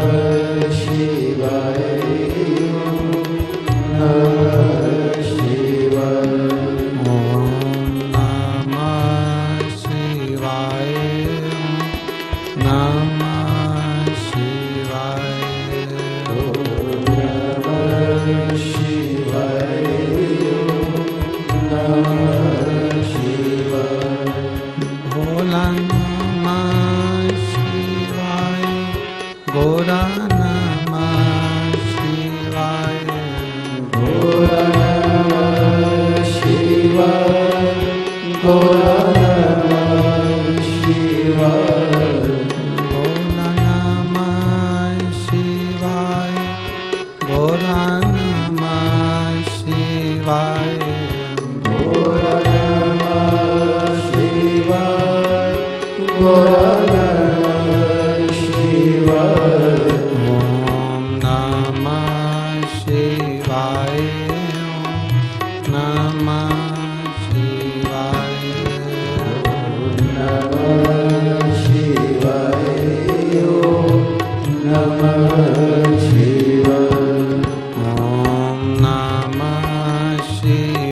शिवाय। ओम नमः शिवाय। ओम नमः शिवाय। ओम नमः शिवाय। ओम नमः शिवाय। ओम नमः शिवाय। नमः